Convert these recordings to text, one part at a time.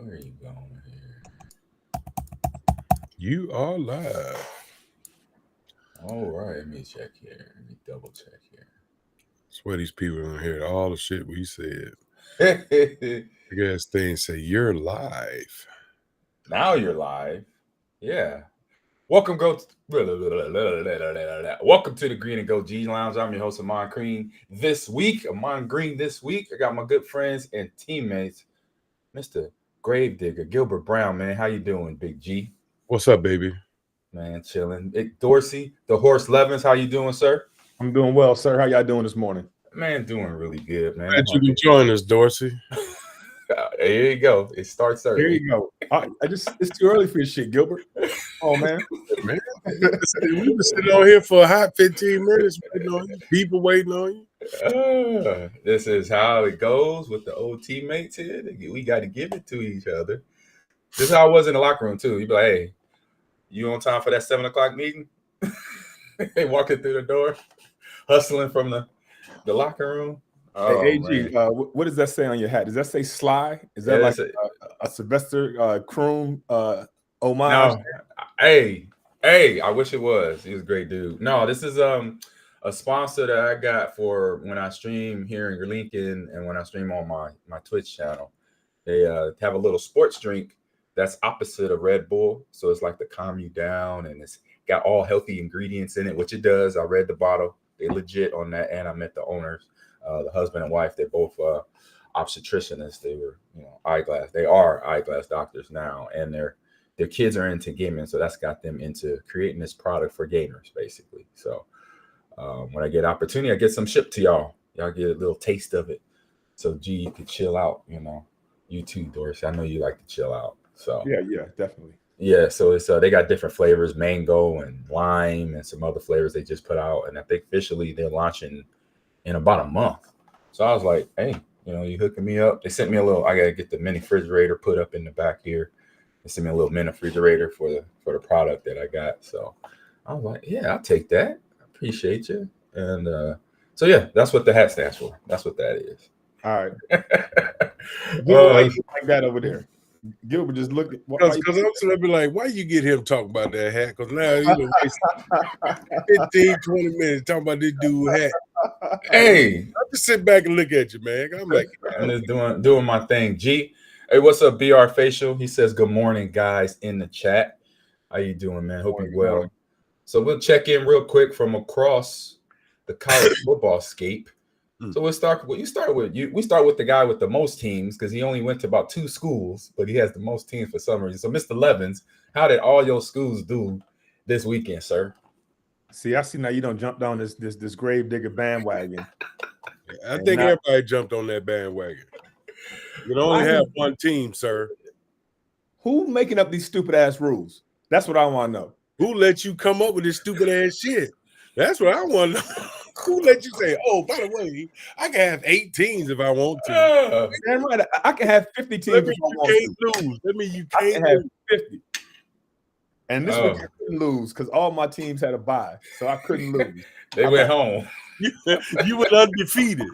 Where are you going here? You are live. All right, let me check here. Let me double check Swear these people don't hear all the shit we said. here. I guess things say you're live. Now you're live. Yeah. Welcome, welcome to the Green and Gold G Lounge. I'm your host, Amon Green. Amon Green this week. I got my good friends and teammates, Mr. Gravedigger, Gilbert Brown, man. How you doing, Big G? What's up, baby? Man, chilling. Nick Dorsey, the Horse Levins. How you doing, sir? I'm doing well, sir. How y'all doing this morning? Man, doing really good, man. Glad you can join us, Dorsey. Here you go. It starts early. Here you go. It's too early for your shit, Gilbert. Oh man. Man, we've been sitting on here for a hot 15 minutes waiting on you. People waiting on you. This is how it goes with the old teammates here. We got to give it to each other. This is how I was in the locker room too. You'd be like, "Hey, you on time for that 7:00 meeting?" They walking through the door, hustling from the locker room. Oh, hey, AG, what does that say on your hat? Does that say Sly? Is that like a Sylvester Kroon homage? No. Hey, I wish it was. He was a great dude. No, this is a sponsor that I got for when I stream here in Lincoln and when I stream on my Twitch channel. They have a little sports drink that's opposite of Red Bull. So it's like to calm you down, and it's got all healthy ingredients in it, which it does. I read the bottle. They legit on that, and I met the owners, the husband and wife. They're both obstetricians. They were, eyeglass. They are eyeglass doctors now, and their kids are into gaming, so that's got them into creating this product for gamers, basically. So when I get opportunity, I get some shipped to y'all. Y'all get a little taste of it. So G, you could chill out, You too, Dorsey. I know you like to chill out. So yeah, definitely. Yeah, so it's they got different flavors, mango and lime and some other flavors they just put out. And I think officially they're launching in about a month. So I was like, hey, you hooking me up. They sent me a little, I gotta get the mini refrigerator put up in the back here. They sent me a little mini refrigerator for the product that I got. So I was like, yeah, I'll take that. I appreciate you. And so yeah, that's what the hat stands for. That's what that is. All right. Like that over there. Gilbert just looked at because I'm gonna be like, why you get him talking about that hat? Because now you know 15, 20 minutes talking about this dude hat. Hey, I just sit back and look at you, man. I'm like, I'm just doing my thing. G, hey, what's up, BR Facial? He says, good morning, guys, in the chat. How you doing, man? Hope you're well. So we'll check in real quick from across the college football scape. So we start with the guy with the most teams because he only went to about 2 schools, but he has the most teams for some reason. So Mr. Levins, how did all your schools do this weekend, sir? See, I see now you don't jump down this Gravedigger bandwagon. I think everybody jumped on that bandwagon. You can only have one team, sir. Who making up these stupid ass rules? That's what I want to know. Who let you come up with this stupid ass shit? That's what I want to know. Who let you say, oh, by the way, I can have 8 teams if I want to. Damn right, I can have 50 teams if I want to. Lose. That means you can't have lose. 50. And this week I couldn't lose because all my teams had a bye, so I couldn't lose. They went home. You went undefeated.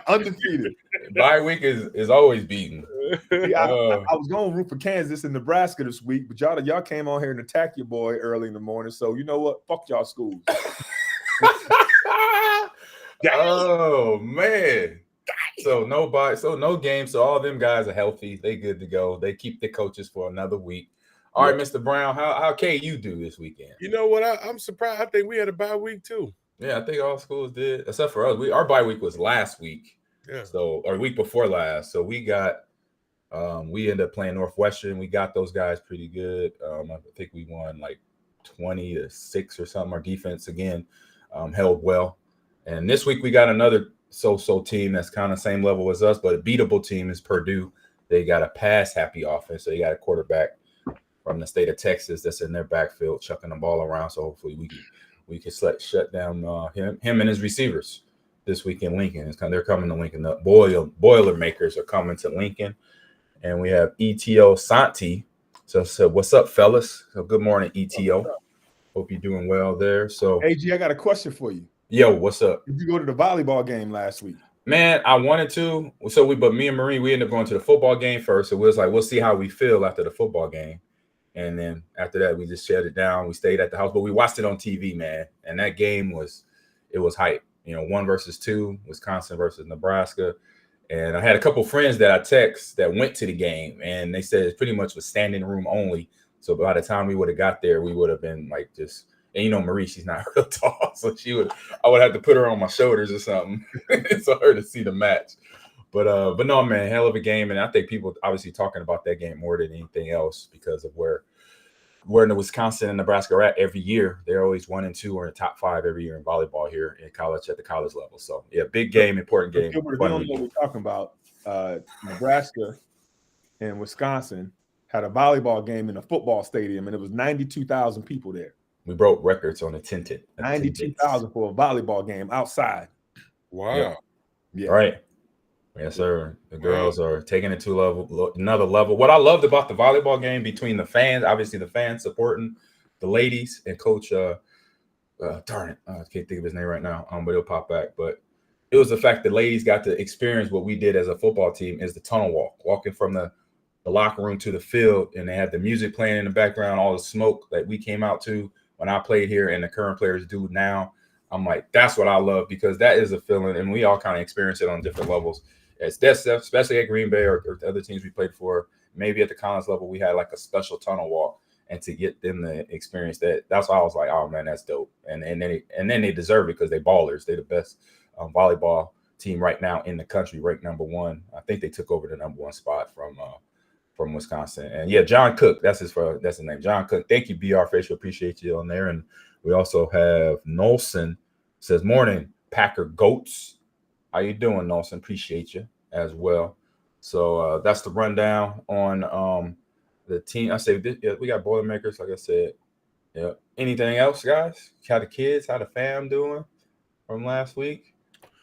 Undefeated. Bye week is always beaten. I was going to root for Kansas and Nebraska this week, but y'all came on here and attacked your boy early in the morning. So you know what? Fuck y'all schools. Oh man. So no game. So all them guys are healthy. They good to go. They keep the coaches for another week. All right, Mr. Brown, how KU do this weekend? You know what? I'm surprised. I think we had a bye week too. Yeah, I think all schools did, except for us. Our bye week was last week. Yeah. So or week before last. So we got we ended up playing Northwestern. We got those guys pretty good. I think we won like 20-6 or something. Our defense again held well. And this week we got another so-so team that's kind of same level as us, but a beatable team is Purdue. They got a pass-happy offense. So they got a quarterback from the state of Texas that's in their backfield chucking the ball around. So hopefully we can shut down him and his receivers this week in Lincoln. They're coming to Lincoln. The Boilermakers are coming to Lincoln. And we have ETO Santi. So what's up, fellas? So good morning, ETO. Hope you're doing well there. So AG, I got a question for you. Yo, what's up? Did you go to the volleyball game last week? Man, I wanted to. But me and Marie, we ended up going to the football game first. So we was like, we'll see how we feel after the football game. And then after that, we just shut it down. We stayed at the house, but we watched it on TV, man. And that game was hype. 1-2, Wisconsin versus Nebraska. And I had a couple friends that I text that went to the game, and they said it pretty much was standing room only. So by the time we would have got there, we would have been like just. And Marie, she's not real tall, so I would have to put her on my shoulders or something, so her to see the match. But no, man, hell of a game, and I think people obviously talking about that game more than anything else because of where in the Wisconsin and Nebraska are at every year. They're always 1 and 2 or in the top 5 every year in volleyball here in college at the college level. So yeah, big game, important game. Gilbert, if you don't know what we're talking about, Nebraska and Wisconsin had a volleyball game in a football stadium, and it was 92,000 people there. We broke records on attendance. 92,000 for a volleyball game outside. Wow. Yeah. Right. Yes, sir. The girls are taking it to another level. What I loved about the volleyball game between the fans, obviously the fans supporting the ladies and Coach, darn it, I can't think of his name right now, but it'll pop back. But it was the fact that ladies got to experience what we did as a football team is the tunnel walking from the locker room to the field, and they had the music playing in the background, all the smoke that we came out to when I played here and the current players do now. I'm like, that's what I love, because that is a feeling, and we all kind of experience it on different levels. Especially at Green Bay or the other teams we played for, maybe at the college level, we had like a special tunnel walk, and to get them to experience that's why I was like, oh man, that's dope. And then they deserve it because they ballers. They're the best volleyball team right now in the country, ranked #1. I think they took over the #1 spot from Wisconsin. And yeah, John Cook, that's his name, John Cook. Thank you, BR Facial, appreciate you on there. And we also have Nolson says, morning, Packer Goats. How you doing, Nolson? Appreciate you as well. So that's the rundown on the team. I say we got Boilermakers, like I said. Yeah. Anything else, guys? How the kids, how the fam doing from last week?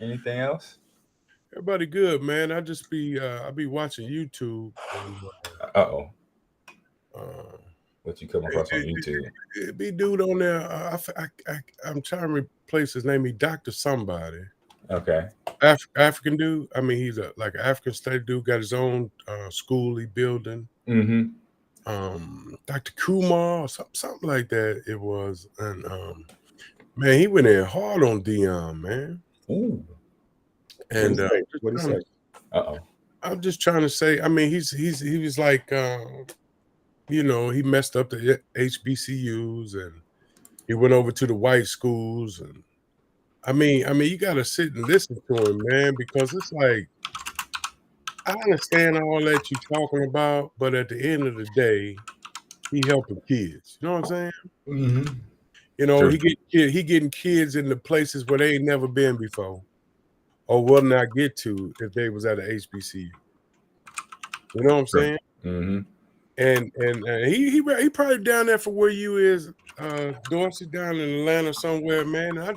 Anything else? Everybody good, man. I be watching YouTube. And, what you come across on YouTube? It be dude on there. I'm trying to replace his name. He Dr. Somebody. Okay. African dude. I mean, he's like an African study dude. Got his own school he building. Mm-hmm. Dr. Kumar or something like that. It was, and man, he went in hard on Dion, man. Ooh. And what he say? I'm just trying to say. I mean, he was like, he messed up the HBCUs, and he went over to the white schools, and I mean, you got to sit and listen to him, man, because it's like, I understand all that you're talking about, but at the end of the day, he helping kids. You know what I'm saying? Mm-hmm. Sure. He getting kids in the places where they ain't never been before, or will not get to if they was at an HBCU. You know what I'm saying? Mm-hmm. And he probably down there for where you is, Dorsey, down in Atlanta somewhere, man. I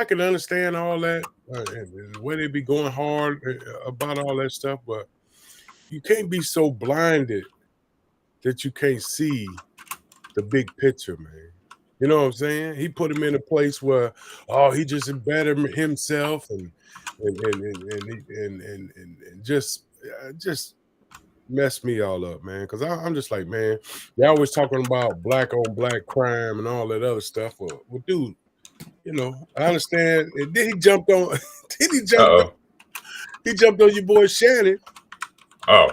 can understand all that, and where they be going hard about all that stuff, but you can't be so blinded that you can't see the big picture, man. You know what I'm saying? He put him in a place where, he just embedded himself and just messed me all up, man. Because I'm just like, man, they're always talking about black on black crime and all that other stuff. Well, dude, I understand. And then he jumped on. He jumped on your boy Shannon. Oh,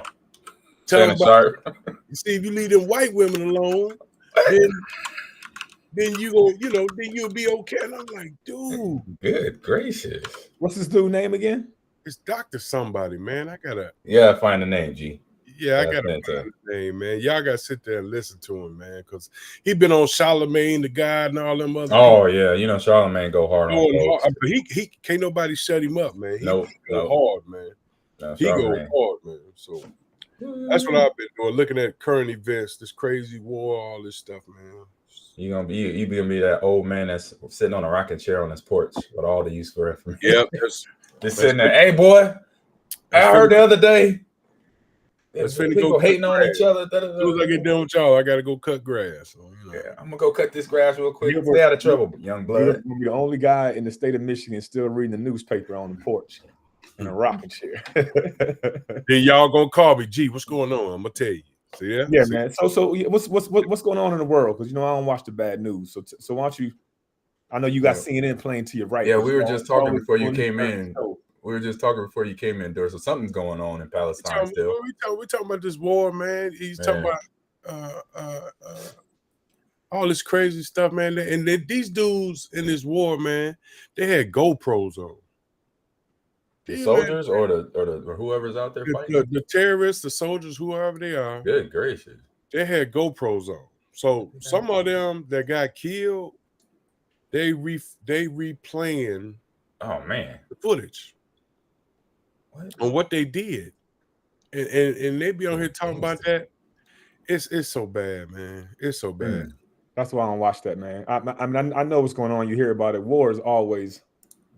Shannon Sharp. You see, if you leave them white women alone, then you go, then you'll be okay. And I'm like, dude, good gracious, what's this dude's name again? It's Dr. Somebody, man. I gotta. Yeah, find the name, G. Yeah, I gotta find his name, man. Y'all gotta sit there and listen to him, man, because he been on Charlemagne the God and all them other. Oh people. Yeah, Charlemagne go hard on hard, but he can't nobody shut him up, man. He go hard, man. No, he go hard, man. So that's what I've been doing, looking at current events, this crazy war, all this stuff, man. You gonna be that old man that's sitting on a rocking chair on his porch with all the useful information. Yep, just sitting there. Hey, boy, I heard the other day. People hating on each other. As soon as I get done with y'all, I gotta go cut grass. So, Yeah, I'm gonna go cut this grass real quick. Stay out of trouble, young blood. You're the only guy in the state of Michigan still reading the newspaper on the porch. in a rocking chair. Then y'all gonna call me, G. What's going on? I'm gonna tell you. See that? Yeah, man. So what's going on in the world? Because I don't watch the bad news. So why don't you? I know you got CNN playing to your right. Yeah, we were just talking before you came in. We were just talking before you came in, Doris. So something's going on in Palestine still. We talking about this war, man. He's talking about all this crazy stuff, man. And these dudes in this war, man, they had GoPros on. The soldiers or whoever's out there fighting? The terrorists, the soldiers, whoever they are. Good gracious. They had GoPros on. So some of them that got killed, they replaying the footage on what they did. And they be on here talking about that. It's so bad, man. It's so bad. That's why I don't watch that, man. I know what's going on. You hear about it. War is always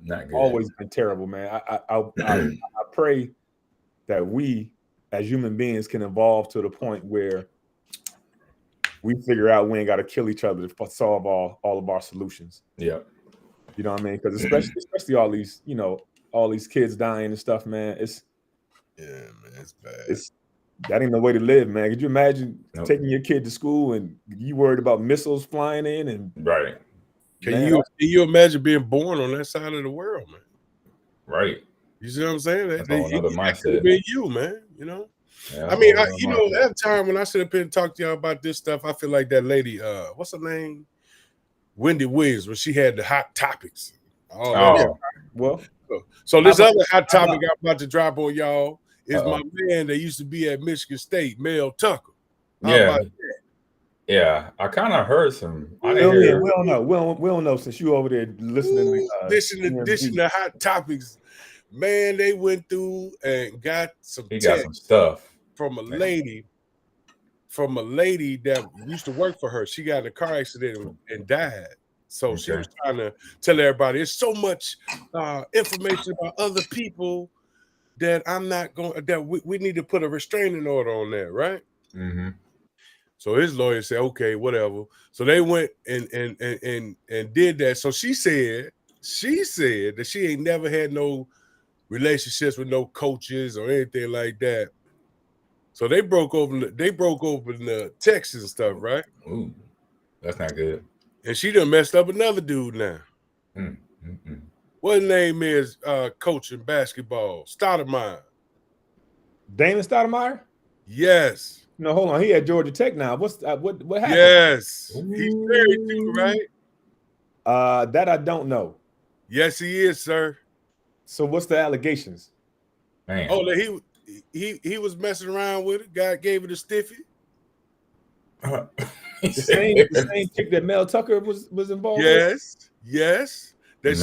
not good. Always been terrible, man. I pray that we as human beings can evolve to the point where we figure out we ain't got to kill each other to solve all of our solutions. Yeah. You know what I mean? Because especially all these kids dying and stuff, man. It's bad. That ain't the way to live, man. Could you imagine taking your kid to school and you worried about missiles flying in and right? Can you imagine being born on that side of the world, man? Right. You see what I'm saying? That's another mindset. Could have been you, man. You know. Yeah, I mean, that time when I sit up here and talk to y'all about this stuff, I feel like that lady, what's her name? Wendy Williams, when she had the hot topics. Well. So this other hot topic I'm about to drop on y'all is my man that used to be at Michigan State, Mel Tucker. Yeah, I kind of heard some. We don't know. We don't know since you over there listening. Dishing the hot topics, man. They went through and got some. He got some stuff from a lady. From a lady that used to work for her. She got in a car accident and died. So she was trying to tell everybody there's so much information about other people that I'm not going. That we need to put a restraining order on that, right? Mm-hmm. So his lawyer said, okay, whatever. So they went and did that. So she said that she ain't never had no relationships with no coaches or anything like that. So they broke open the texts and stuff, right? Ooh, that's not good. And she done messed up another dude now. What his name is coaching basketball? Stoudemire. Damon Stoudemire? Yes. No, hold on. He at Georgia Tech now. What happened? Yes. He's married too, right? That I don't know. Yes, he is, sir. So what's the allegations? Man. Oh, he was messing around with it. God gave it a stiffy. The same chick that Mel Tucker was involved with? Yes. She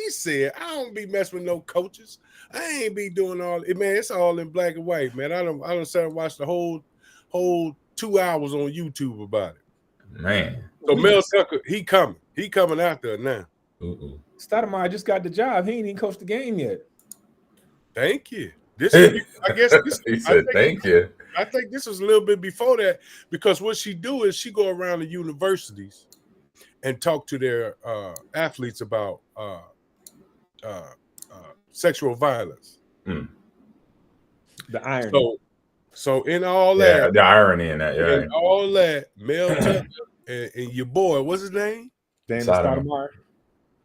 said, I don't be messing with no coaches. I ain't be doing all it, man. It's all in black and white, man. I don't sit and watch the whole 2 hours on YouTube about it. Man. So Mel Tucker, he coming after her now. Stoudemire just got the job. He ain't even coached the game yet. Thank you. He said thank you. I think this was a little bit before that, because what she do is she go around the universities and talk to their athletes about sexual violence. The irony. So in all that, the irony in that, in all that, Mel Tucker and your boy, what's his name? Damon Stoudemire.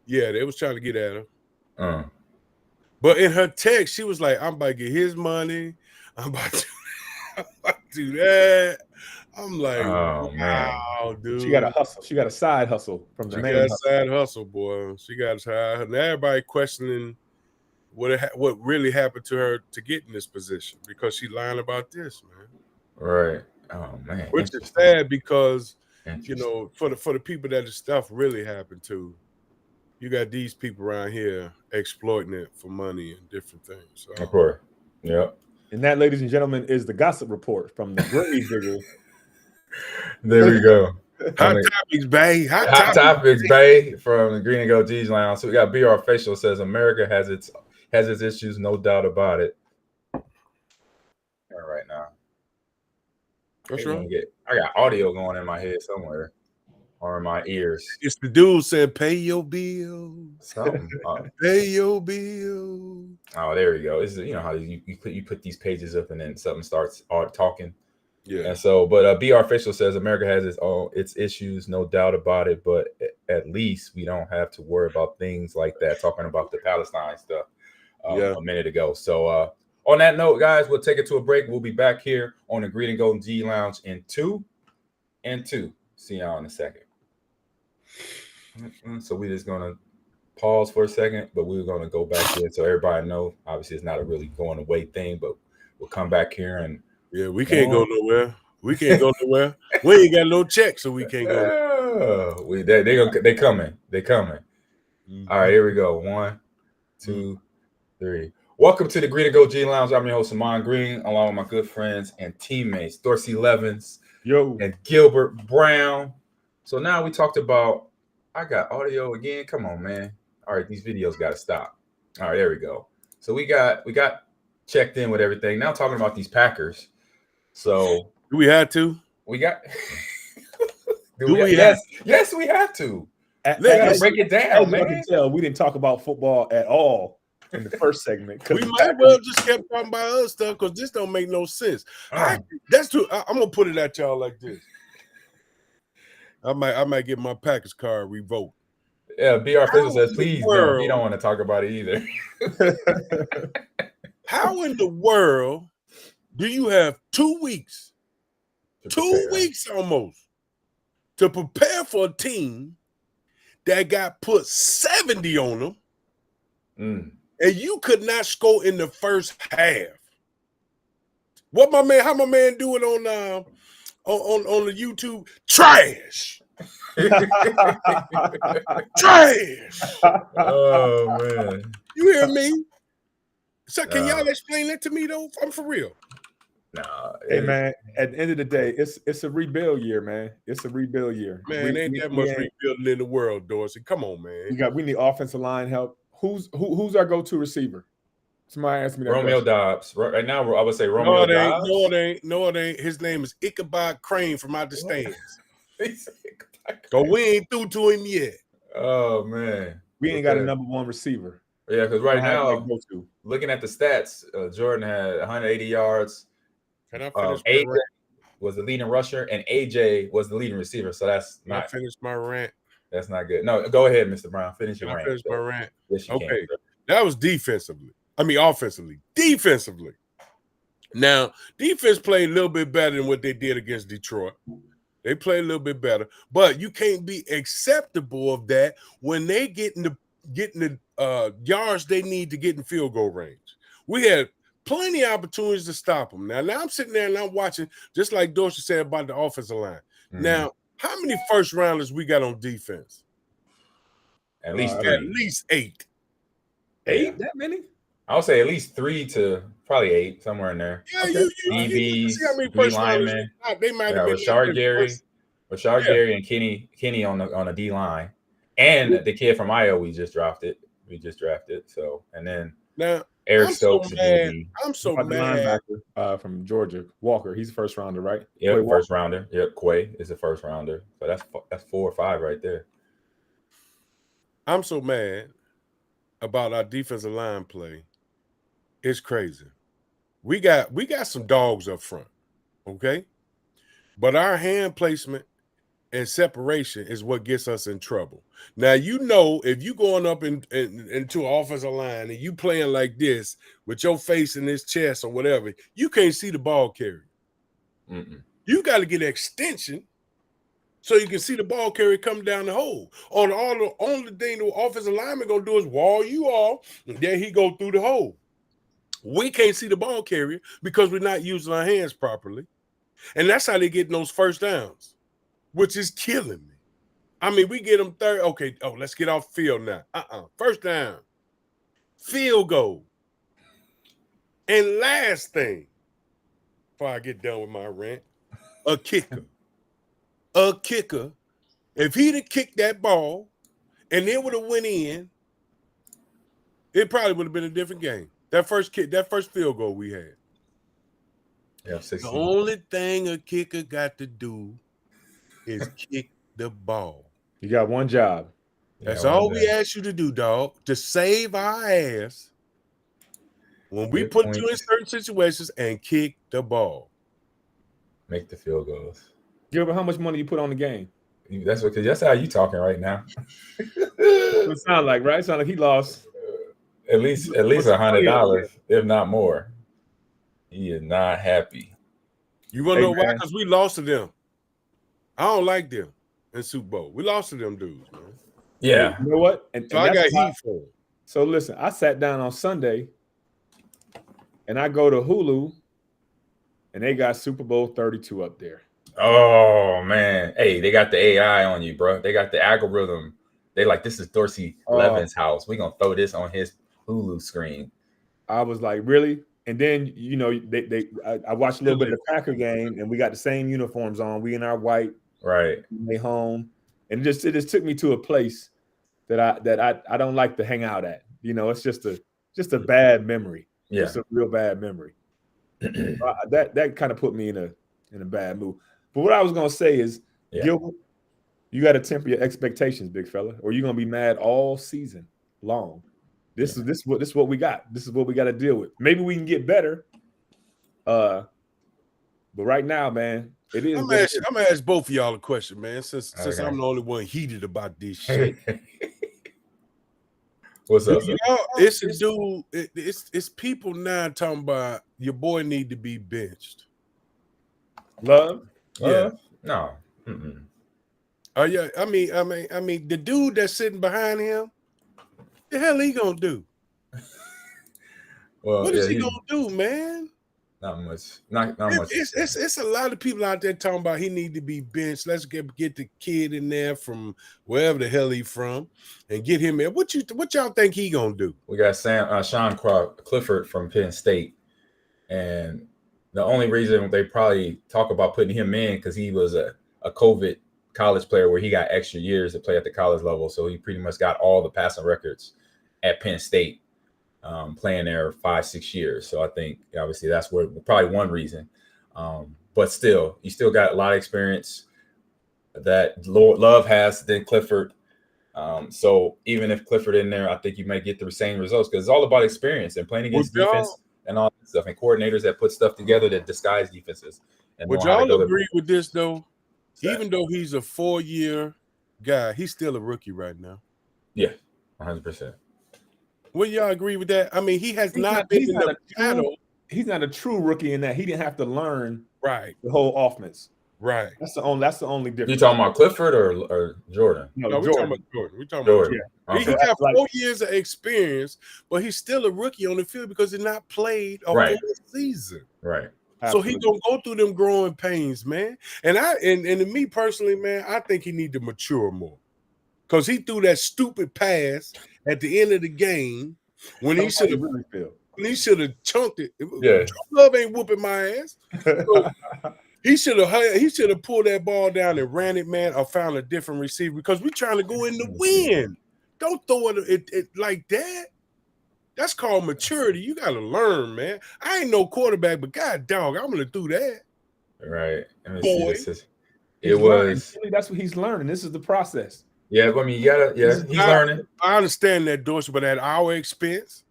Yeah, they was trying to get at him. But in her text, she was like, "I'm about to get his money. I'm about to do that." I'm like, oh, wow, dude. She got a hustle. She got a side hustle from the main hustle. Side hustle, boy. She got a side hustle. Now everybody questioning what really happened to her to get in this position, because she lying about this, man. Right. Oh man. Which is sad, because for the people that the stuff really happened to, you got these people around here exploiting it for money and different things. So. Of course. Yep. And that, ladies and gentlemen, is the gossip report from the grave digger. There we go. Hot topics, bae. Hot topics, bae, from the Green and Gold G's Lounge. So we got BR Facial says America has its issues, no doubt about it. All right now. What's wrong? I got audio going in my head somewhere. or in my ears. It's the dude saying, "Pay your bill." Something. Pay your bill. Oh, there we go. This is how you put these pages up and then something starts talking. Yeah. And so, but BR Official says America has its issues, no doubt about it. But at least we don't have to worry about things like that. Talking about the Palestine stuff a minute ago. So on that note, guys, we'll take it to a break. We'll be back here on the Green and Golden G Lounge in 2 and 2. See y'all in a second. So we're just gonna pause for a second, but we're gonna go back in so everybody know. Obviously, it's not a really going away thing, but we'll come back here and we can't go nowhere. We can't go nowhere. We ain't got no check, so we can't go. They coming. Mm-hmm. All right, here we go. 1, 2, 3. Welcome to the Green and Go G Lounge. I'm your host, Amon Green, along with my good friends and teammates, Dorsey Levins, and Gilbert Brown. So now we talked about. I got audio again. Come on, man. All right, these videos got to stop. All right, there we go. So we got checked in with everything. Now talking about these Packers. So do we have to? We got. Yes, we have to. Let's break it down, man. I can tell we didn't talk about football at all in the first segment. We might well just kept talking about other stuff because this don't make no sense. That's true. I'm gonna put it at y'all like this. I might get my Packers card revoked. Yeah, BR Official says, please don't. He don't want to talk about it either. How in the world do you have 2 weeks, 2 weeks almost, to prepare for a team that got put 70 on them, and you could not score in the first half? How my man doing on the YouTube? Trash. Trash. Oh man. You hear me? So can y'all explain that to me though? I'm for real. Nah. Hey man, at the end of the day, it's a rebuild year, man. It's a rebuild year. Man, ain't that much rebuilding in the world, Dorsey. Come on, man. We need offensive line help. Who's our go-to receiver? Somebody asked me that. Romeo Dobbs. Right now, I would say Romeo Dobbs. No, it ain't. His name is Ichabod Crane from out the stands. So we ain't through to him yet. Oh man, we ain't got a number one receiver. Yeah, because right now, looking at the stats, Jordan had 180 yards. Can I finish AJ was the leading rusher, and AJ was the leading receiver. So that's not. I finished my rant. That's not good. No, go ahead, Mr. Brown. Finish your rant. Finish my rant. Yes, you okay, can. That was defensively. I mean, offensively. Defensively. Now, defense played a little bit better than what they did against Detroit. They played a little bit better, but you can't be acceptable of that when they getting the yards they need to get in field goal range. We had plenty of opportunities to stop them. Now I'm sitting there and I'm watching, just like Dorsey said about the offensive line. Mm-hmm. Now, how many first rounders we got on defense? At least 3. At least 8. 8? That many? I'll say at least 3 to probably 8, somewhere in there. Yeah, okay. DBs, see how many first linemen. They might have been Rashard Gary and Kenny on the D line, and the kid from Iowa we just drafted. So and then now Eric Stokes. I'm so mad. Linebacker from Georgia, Walker. He's a first rounder, right? Yeah, first rounder. Yep, Quay is a first rounder. So that's 4 or 5 right there. I'm so mad about our defensive line play. It's crazy. We got some dogs up front, okay? But our hand placement and separation is what gets us in trouble. Now, if you going up into an offensive line and you playing like this with your face in his chest or whatever, you can't see the ball carrier. Mm-mm. You got to get an extension so you can see the ball carrier come down the hole. Or the only thing the offensive lineman going to do is wall you off, and then he go through the hole. We can't see the ball carrier because we're not using our hands properly. And that's how they get those first downs, which is killing me. I mean, we get them third. Okay, let's get off field now. First down. Field goal. And last thing, before I get done with my rant, a kicker. A kicker. If he'd have kicked that ball and it would have went in, it probably would have been a different game. That first field goal we had. Yeah, 16. The only thing a kicker got to do is kick the ball. You got one job. That's all we ask you to do, dog. To save our ass when we put you in certain situations and kick the ball. Make the field goals. Gilbert, how much money you put on the game? That's how you talking right now. It sound like, right? It sound like he lost at least $100, if not more. He is not happy. You want to know why? Because we lost to them. I don't like them in Super Bowl. We lost to them dudes, man. Yeah. You know what? So I got heat for them. So listen, I sat down on Sunday and I go to Hulu and they got Super Bowl 32 up there. Oh, man. Hey, they got the AI on you, bro. They got the algorithm. They like, this is Dorsey Levin's house. We're going to throw this on his Hulu screen. I was like, really? And then, you know, I watched a little bit of the Packer game and we got the same uniforms on. We in our white. Right. They home. And it just took me to a place that I don't like to hang out at. You know, it's just a bad memory. Yeah. Just a real bad memory. that kind of put me in a bad mood. But what I was gonna say is, Gilbert, you got to temper your expectations, big fella, or you're gonna be mad all season long. This is what we got. This is what we got to deal with. Maybe we can get better. But right now, man, it is. I'm gonna ask both of y'all a question, man. Since I'm the only one heated about this shit. What's up? It's a dude. It's people now talking about your boy need to be benched. Love? Yeah. No. Mm-mm. Yeah. I mean, the dude that's sitting behind him, the hell he gonna do? Well, what is he gonna do, man? Not much. Not much. It's a lot of people out there talking about he need to be benched. Let's get the kid in there from wherever the hell he from and get him in. What y'all think he gonna do? We got Sean Clifford from Penn State, and the only reason they probably talk about putting him in because he was a COVID college player where he got extra years to play at the college level, so he pretty much got all the passing records at Penn State. Playing there 5-6 years. So I think obviously that's probably one reason. But still, you still got a lot of experience that Love has than Clifford. So even if Clifford in there, I think you might get the same results because it's all about experience and playing against defense and all that stuff and coordinators that put stuff together that disguise defenses. And would y'all agree with this though? Even though he's a 4-year guy, he's still a rookie right now. Yeah, 100%. Will y'all agree with that? I mean, he has not been in the battle. He's not a true rookie in that he didn't have to learn the whole offense. Right. That's the only difference. You talking about Clifford or Jordan? No, we're talking about Jordan. We're talking about Jordan. Yeah. He got 4 years of experience, but he's still a rookie on the field because he's not played a whole season. Right. Absolutely. So he's gonna go through them growing pains, man. And to me personally, man, I think he need to mature more. Because he threw that stupid pass at the end of the game when he should have chunked it. Yeah. Love ain't whooping my ass. So he should have pulled that ball down and ran it, man, or found a different receiver because we're trying to go in the win. Don't throw it like that. That's called maturity. You got to learn, man. I ain't no quarterback, but God dog, I'm going to do that. Right. Boy. That's what he's learning. This is the process. Yeah, I mean, he's learning. I understand that, Dorsey, but at our expense,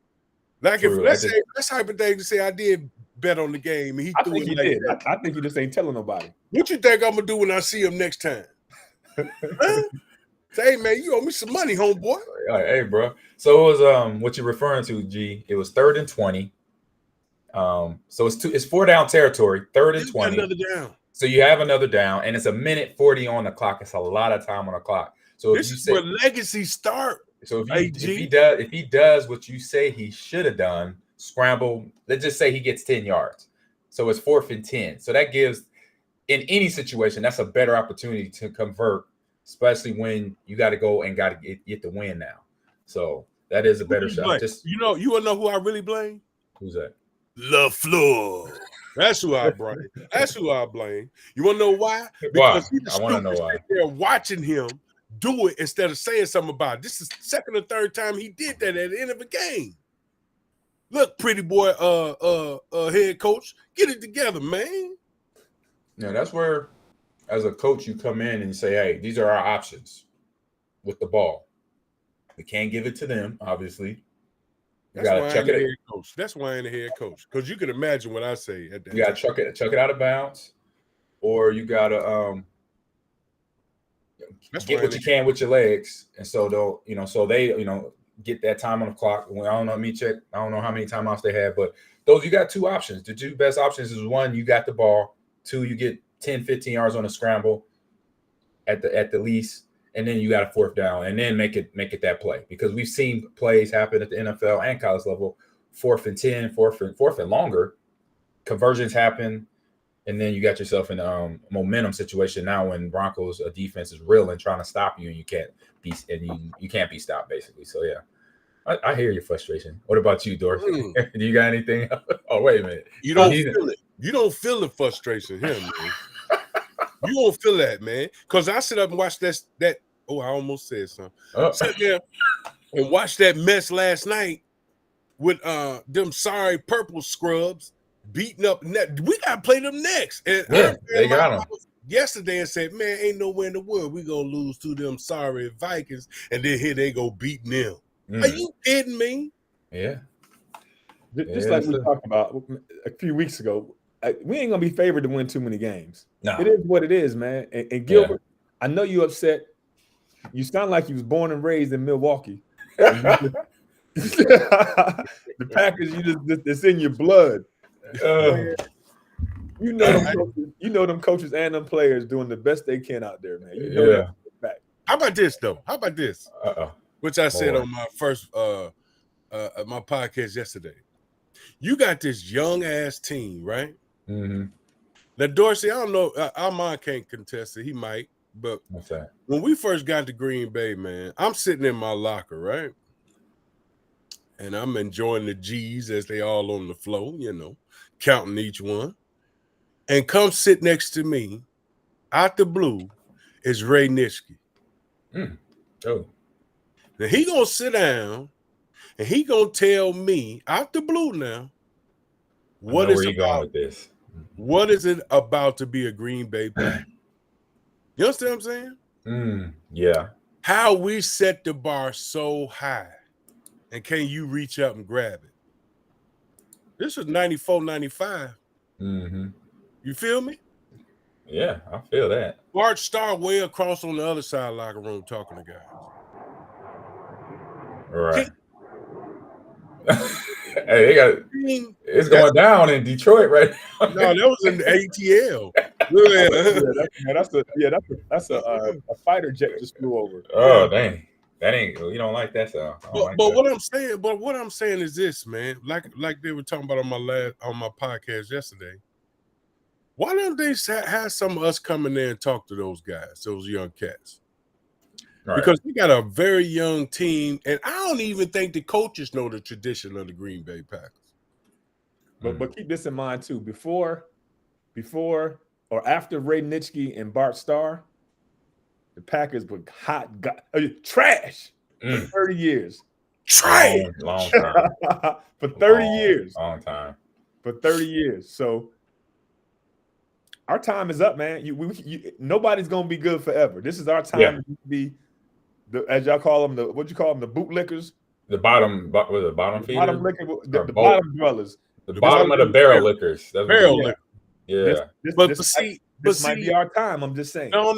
like if let's hypothetically say I did bet on the game and he threw it like that. I think you just ain't telling nobody. What you think I'm gonna do when I see him next time? Huh? Say, hey man, you owe me some money, homeboy. Hey, bro. So it was what you're referring to, G. It was 3rd and 20. So it's 4 down territory, 3rd and 20. Another down. So you have another down, and it's 1:40 on the clock. It's a lot of time on the clock. So this is where legacy start. So if he does what you say he should have done, scramble. Let's just say he gets 10 yards. So it's 4th and 10. So that gives, in any situation, that's a better opportunity to convert, especially when you got to go and got to get the win now. So that is a better shot. You want to know who I really blame? Who's that? LaFleur. That's who I blame. You want to know why? Because I want to know why. They're watching him do it instead of saying something about it. This is the 2nd or 3rd time he did that at the end of a game. Look, pretty boy, head coach, get it together, man. Yeah, that's where as a coach, you come in and you say, hey, these are our options with the ball. We can't give it to them, obviously. That's why I ain't the head coach. That's why I ain't the head coach. Because you can imagine what I say at that. You got to chuck it out of bounds, or you got to get what you can with your legs, and so they'll, so they, get that time on the clock. I don't know. Let me check. I don't know how many timeouts they have, but those, you got two options. The two best options is one, you got the ball. Two, you get 10, 15 yards on a scramble at the least. And then you got a fourth down, and then make it that play, because we've seen plays happen at the NFL and college level, 4th and 10, fourth and longer, conversions happen, and then you got yourself in a momentum situation now when Broncos defense is reeling, trying to stop you, and you can't be stopped, basically. So yeah, I hear your frustration. What about you, Dorsey? Do you got anything? Oh, wait a minute. You don't feel it. You don't feel the frustration here, man. You don't feel that, man. Because I sit up and watch that. Oh, I almost said something. Sit there and watch that mess last night with them sorry purple scrubs beating up. We got to play them next. And yeah, they got them yesterday and said, man, ain't nowhere in the world we going to lose to them sorry Vikings. And then here they go beating them. Are you kidding me? Yeah. Just like we talked about a few weeks ago, we ain't going to be favored to win too many games. No. It is what it is, man. And Gilbert, I know you upset. You sound like you was born and raised in Milwaukee. The Packers, it's in your blood. You know them coaches and them players doing the best they can out there, man. You know that fact. How about this though? Which I said on my first my podcast yesterday. You got this young ass team, right? Mm-hmm. Now Dorsey, I don't know. Our mind can't contest it. He might. But when we first got to Green Bay, man, I'm sitting in my locker, right? And I'm enjoying the G's as they all on the floor, counting each one. And come sit next to me, out the blue, is Ray Nitschke. Oh. Now he gonna sit down and he gonna tell me, out the blue now, what is it about to be a Green Bay Packer? You understand what I'm saying? Yeah. How we set the bar so high, and can you reach up and grab it? This was 94, 95. Mm-hmm. You feel me? Yeah, I feel that. Bart Starr way across on the other side of the locker room talking to guys. Right. Hey, it's going down in Detroit right now. No, that was in the ATL. That's a fighter jet just flew over. Oh, dang. That ain't, you don't like that sound. But what I'm saying is this, man. Like they were talking about on my podcast yesterday. Why don't they have some of us come in there and talk to those guys, those young cats? Right. Because we got a very young team, and I don't even think the coaches know the tradition of the Green Bay Packers. But keep this in mind too. Before or after Ray Nitschke and Bart Starr, the Packers were trash for 30 years. Trash. Long time. For 30 years. Long time. For 30 years. So our time is up, man. Nobody's gonna be good forever. This is our time to be as y'all call them, what you call them, the bootlickers, the bottom feeders, the bottom dwellers, the bottom of the barrel lickers. That's barrel lickers. Yeah, this might be our time. I'm just saying. No,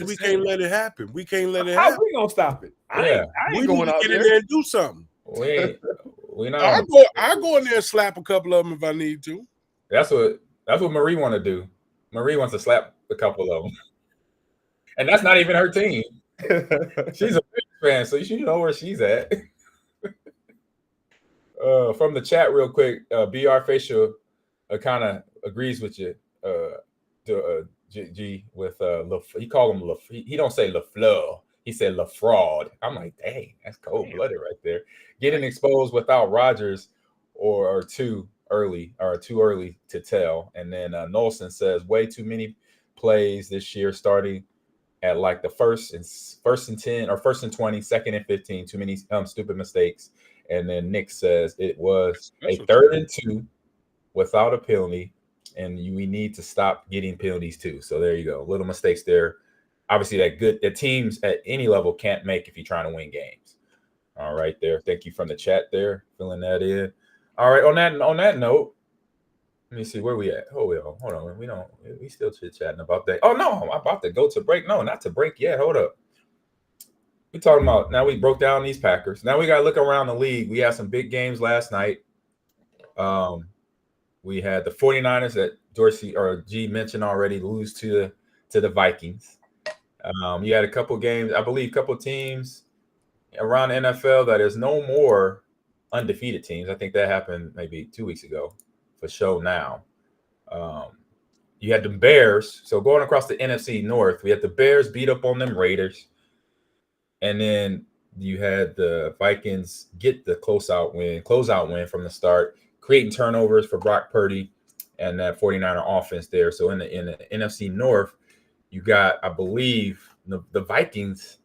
we can't let it happen. We can't let it happen. How we gonna stop it? I ain't going out there. And do something. We not. I go in there and slap a couple of them if I need to. That's what Marie want to do. Marie wants to slap a couple of them, and that's not even her team. She's a big fan, so you should know where she's at. From the chat, real quick, BR Facial kind of agrees with you. G with he called him he don't say LaFleur, he said LaFraud. I'm like, dang, that's cold blooded right there. Getting exposed without Rodgers or too early to tell. And then Nolson says way too many plays this year, starting at like the first and 10 or first and 20, second and 15, too many stupid mistakes. And then Nick says it was a 3rd and 2 without a penalty, and we need to stop getting penalties too. So there you go. Little mistakes there. Obviously, that teams at any level can't make if you're trying to win games. All right, there. Thank you from the chat there, filling that in. All right, on that note, let me see where we at. Hold on. We still chit-chatting about that. Oh no, I'm about to go to break. No, not to break yet. Hold up. We talking about now we broke down these Packers. Now we gotta look around the league. We had some big games last night. We had the 49ers that Dorsey or G mentioned already lose to the Vikings. You had a couple games, I believe, couple teams around the NFL that is no more undefeated teams. I think that happened maybe 2 weeks ago for sure now. You had the Bears. So going across the NFC North, we had the Bears beat up on them Raiders. And then you had the Vikings get the closeout win from the start, creating turnovers for Brock Purdy and that 49er offense there. So in the NFC North, you got, I believe, the Vikings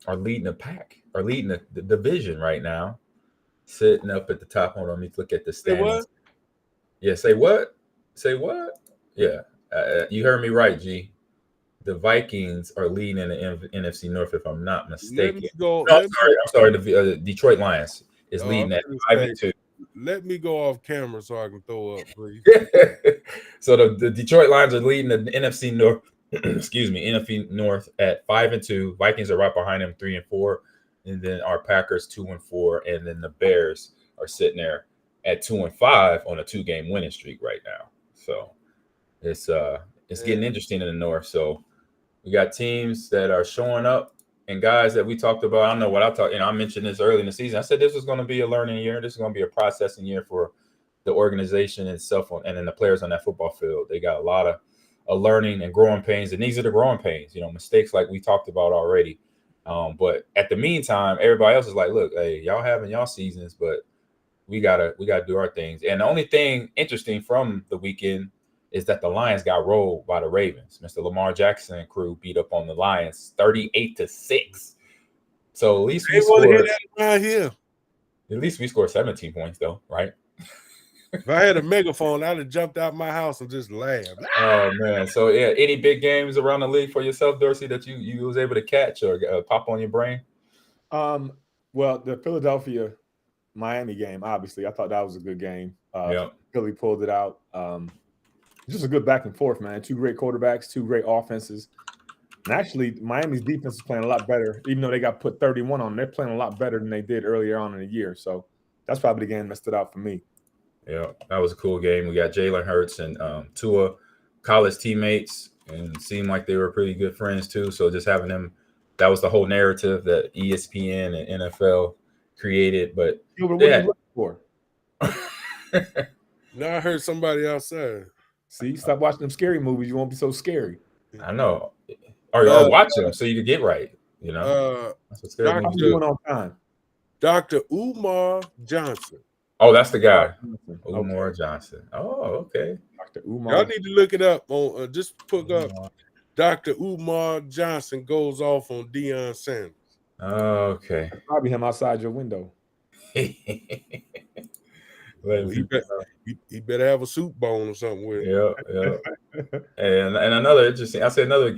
are leading the pack, are leading the division right now, sitting up at the top. Hold on, let me look at the standings. Yeah, say what? Say what? Yeah, you heard me right, G. The Vikings are leading in the NFC North, if I'm not mistaken. Let me go. No, I'm sorry. The Detroit Lions is leading at 5-2. Let me go off camera so I can throw up, please. So the Detroit Lions are leading the NFC North. Excuse me, NFC North at 5-2. Vikings are right behind them, 3-4, and then our Packers 2-4, and then the Bears are sitting there at 2-5 on a 2-game winning streak right now. So it's getting interesting in the North. So we got teams that are showing up and guys that we talked about. I don't know what I mentioned this early in the season. I said this was going to be a learning year. This is going to be a processing year for the organization itself and then the players on that football field. They got a lot of learning and growing pains, and these are the growing pains. Mistakes like we talked about already. But at the meantime, everybody else is like, look, hey, y'all having y'all seasons, but we gotta do our things. And the only thing interesting from the weekend is that the Lions got rolled by the Ravens. Mr. Lamar Jackson and crew beat up on the Lions 38-6. So at least we scored. At least we scored 17 points, though, right? If I had a megaphone, I'd have jumped out my house and just laughed. Oh man! So yeah, any big games around the league for yourself, Dorsey, that you was able to catch or pop on your brain? Well, the Philadelphia Miami game, obviously, I thought that was a good game. Philly pulled it out. Just a good back and forth, man. 2 great quarterbacks, 2 great offenses. And actually, Miami's defense is playing a lot better. Even though they got put 31 on, they're playing a lot better than they did earlier on in the year. So that's probably the game that stood out for me. Yeah, that was a cool game. We got Jalen Hurts and Tua, college teammates, and seemed like they were pretty good friends too. So just having them, that was the whole narrative that ESPN and NFL created. But what are you looking for? Now I heard somebody outside. See, stop watching them scary movies. You won't be so scary. I know. Or watch them so you can get right. That's what scary movies do. On time. Dr. Umar Johnson. Oh, that's the guy. Umar Johnson. Oh, okay. Dr. Umar. Y'all need to look it up on just put up Dr. Umar Johnson goes off on Deion Sanders. Okay. That's probably him outside your window. He better have a soup bone or something with it. Yeah. And another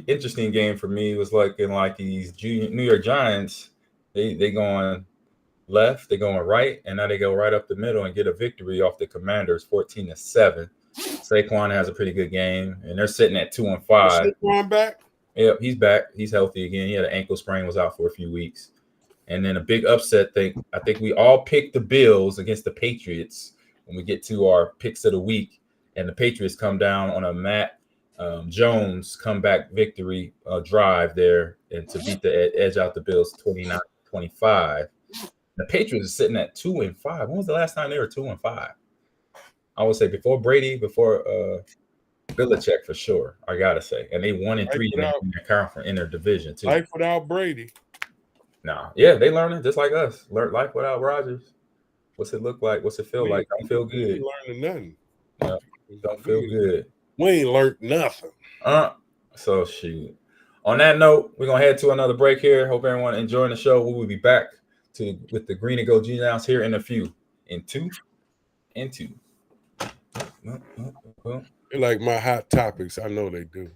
interesting game for me was like these New York Giants, they going left, they going right, and now they go right up the middle and get a victory off the Commanders 14-7. Saquon has a pretty good game, and they're sitting at 2-5. Saquon back? Yep, he's back. He's healthy again. He had an ankle sprain, was out for a few weeks. And then a big upset thing. I think we all picked the Bills against the Patriots when we get to our picks of the week, and the Patriots come down on a Matt Jones comeback victory drive there, and to beat the edge out the Bills 29-25. The Patriots are sitting at 2-5. When was the last time they were 2-5? I would say before Brady, before Belichick for sure. I gotta say, and they 1-3 in their conference in their division too. Life without Brady. Nah, yeah, they learning just like us. Learn life without Rodgers. What's it look like? What's it feel like? Don't feel good. We ain't learning nothing. Yeah, don't feel good. We ain't learned nothing. So shoot. On that note, we're gonna head to another break here. Hope everyone enjoying the show. We will be back with the Green and Gold G-Downs here in a few. In two. They like my hot topics. I know they do.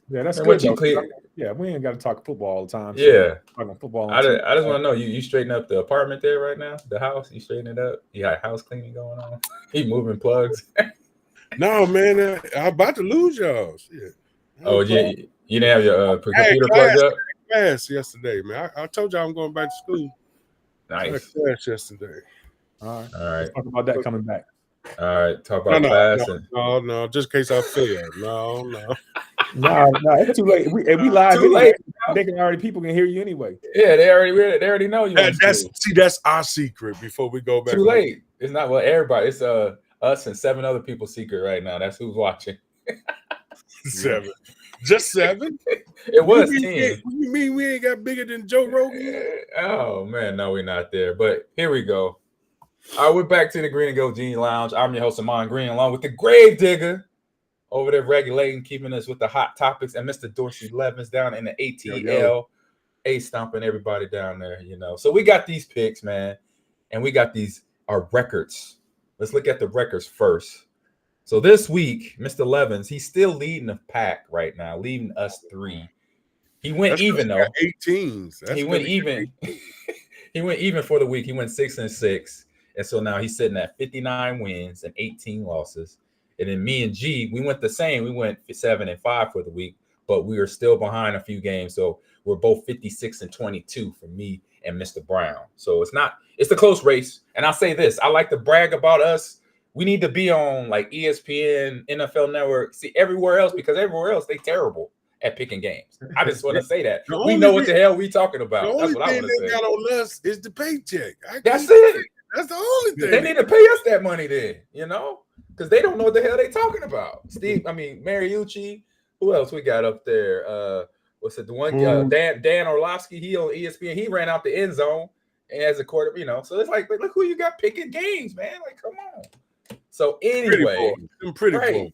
Yeah, that's Man, good. what you Though. clear? Yeah, we ain't got to talk football all the time. So Yeah, talking football. I just want to know you straighten up the apartment there right now, the house. You straighten it up. You got house cleaning going on. You moving plugs. No, man, I'm about to lose y'all. Shit. Oh, you didn't have your computer class, plugged up? Class yesterday, man. I told y'all I'm going back to school. Nice. I had class yesterday. All right. All right. Let's talk about that coming back. All right. Talk about class. No. Just in case I fail. No. No, it's too late. If we live, Too late. They can already. People can hear you anyway. Yeah, they already know you. That's our secret. Before we go back. Too late. It's not everybody. It's us and 7 other people's secret right now. That's who's watching. 7. Just 7? It was 10. You mean we ain't got bigger than Joe Rogan? Oh man, no, we're not there. But here we go. All right, we're back to the Green and Gold Genie Lounge. I'm your host, Amon Green, along with the Grave Digger over there regulating, keeping us with the hot topics, and Mr. Dorsey Levins down in the ATL, stomping everybody down there, So we got these picks, man, and we got our records. Let's look at the records first. So this week, Mr. Levins, he's still leading the pack right now, leading us 3. He went even though. 18s. He went even. He went even for the week. He went 6-6, and so now he's sitting at 59 wins and 18 losses. And then me and G, we went the same. We went 7-5 for the week, but we are still behind a few games. So we're both 56-22 for me and Mr. Brown. So it's a close race. And I'll say this: I like to brag about us. We need to be on like ESPN, NFL Network, see everywhere else, because everywhere else they terrible at picking games. I just want to say that. We know what the hell we talking about. That's what I want to say. The only thing they got on us is the paycheck. That's it. That's the only thing. They need to pay us that money then, because they don't know what the hell they talking about. Mariucci. Who else we got up there? What's it? The one Dan Orlovsky. He on ESPN. He ran out the end zone as a quarter. So it's like, look who you got picking games, man. Like, come on. So anyway, pretty right.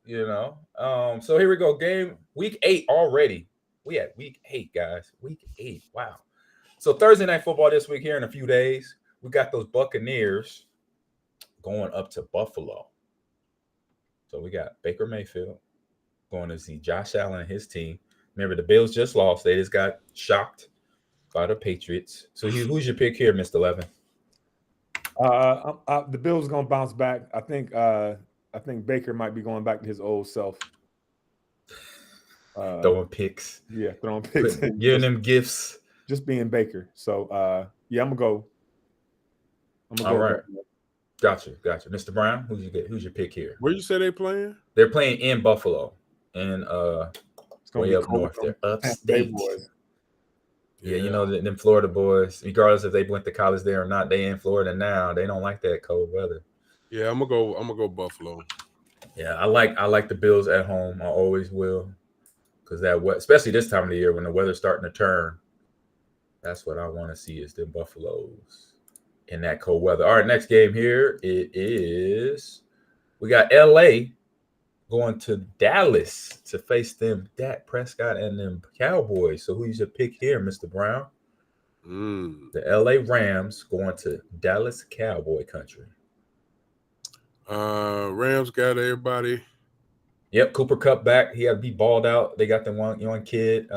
So here we go. Game week 8 already. We at week 8, guys. Week 8. Wow. So Thursday night football this week here in a few days. We got those Buccaneers going up to Buffalo. So we got Baker Mayfield going to see Josh Allen and his team. Remember, the Bills just lost. They just got shocked by the Patriots. So who's your pick here, Mr. Levin? The Bills gonna bounce back. I think Baker might be going back to his old self. Throwing picks. Yeah, throwing picks. Giving them gifts. Just being Baker. So I'm gonna go. All right. Gotcha. Mr. Brown, who's your pick here? Where you say they playing? They're playing in Buffalo. And way up north. They're upstate. Yeah, them Florida boys, regardless if they went to college there or not, they in Florida now. They don't like that cold weather. Yeah, I'm gonna go Buffalo. Yeah, I like the Bills at home. I always will, because especially this time of the year when the weather's starting to turn, that's what I want to see is the Buffaloes in that cold weather. All right, next game here we got LA going to Dallas to face them Dak Prescott and them Cowboys. So who's your pick here, Mr. Brown? The LA Rams going to Dallas Cowboy country. Rams got everybody. Yep, Cooper Kupp back. He had to be balled out. They got the one young kid.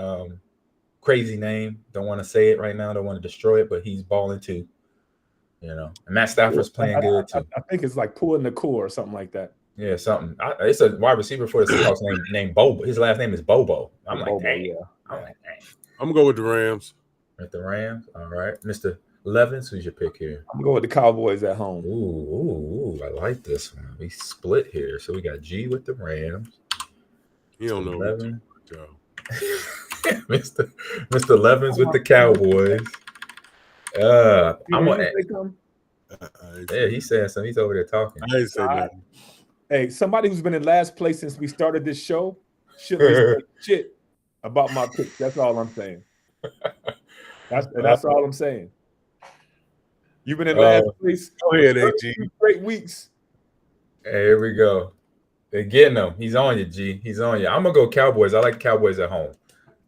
Crazy name. Don't want to say it right now. Don't want to destroy it, but he's balling too. And Matt Stafford's playing good too. I think it's like pulling the core or something like that. Yeah, something. It's a wide receiver for the Seahawks named Bobo. His last name is Bobo. I'm like, dang. Yeah. I'm gonna go with the Rams. With the Rams, all right. Mr. Levins, who's your pick here? I'm going with the Cowboys at home. Ooh, I like this one. We split here, so we got G with the Rams. You don't know, Levin. Mr. Levins with the Cowboys. Yeah, he's saying something. He's over there talking. I ain't saying that. Hey, somebody who's been in last place since we started this show should say shit about my picks. That's all I'm saying. That's all I'm saying. You've been in last place. Go ahead, AG. Great weeks. Hey, here we go. They're getting him. He's on you, G. He's on you. I'm gonna go Cowboys. I like Cowboys at home.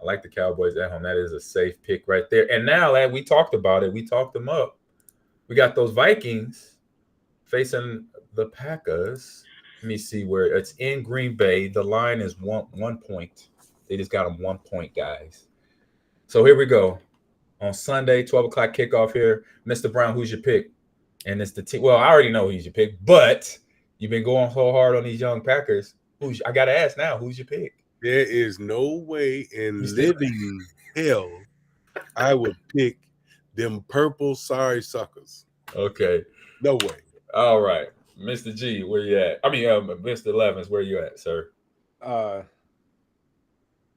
I like the Cowboys at home. That is a safe pick right there. And now that we talked about it, we talked them up. We got those Vikings facing the Packers. Let me see where it's in Green Bay. The line is 1 point. They just got them 1 point, guys. So here we go. On Sunday, 12 o'clock kickoff here. Mr. Brown, who's your pick? And it's the team. Well, I already know who's your pick, but you've been going so hard on these young Packers. I got to ask now, who's your pick? There is no way in living hell I would pick them purple sorry suckers. Okay. No way. All right. Mr. G, where you at? I mean, Mr. Levens, where you at, sir?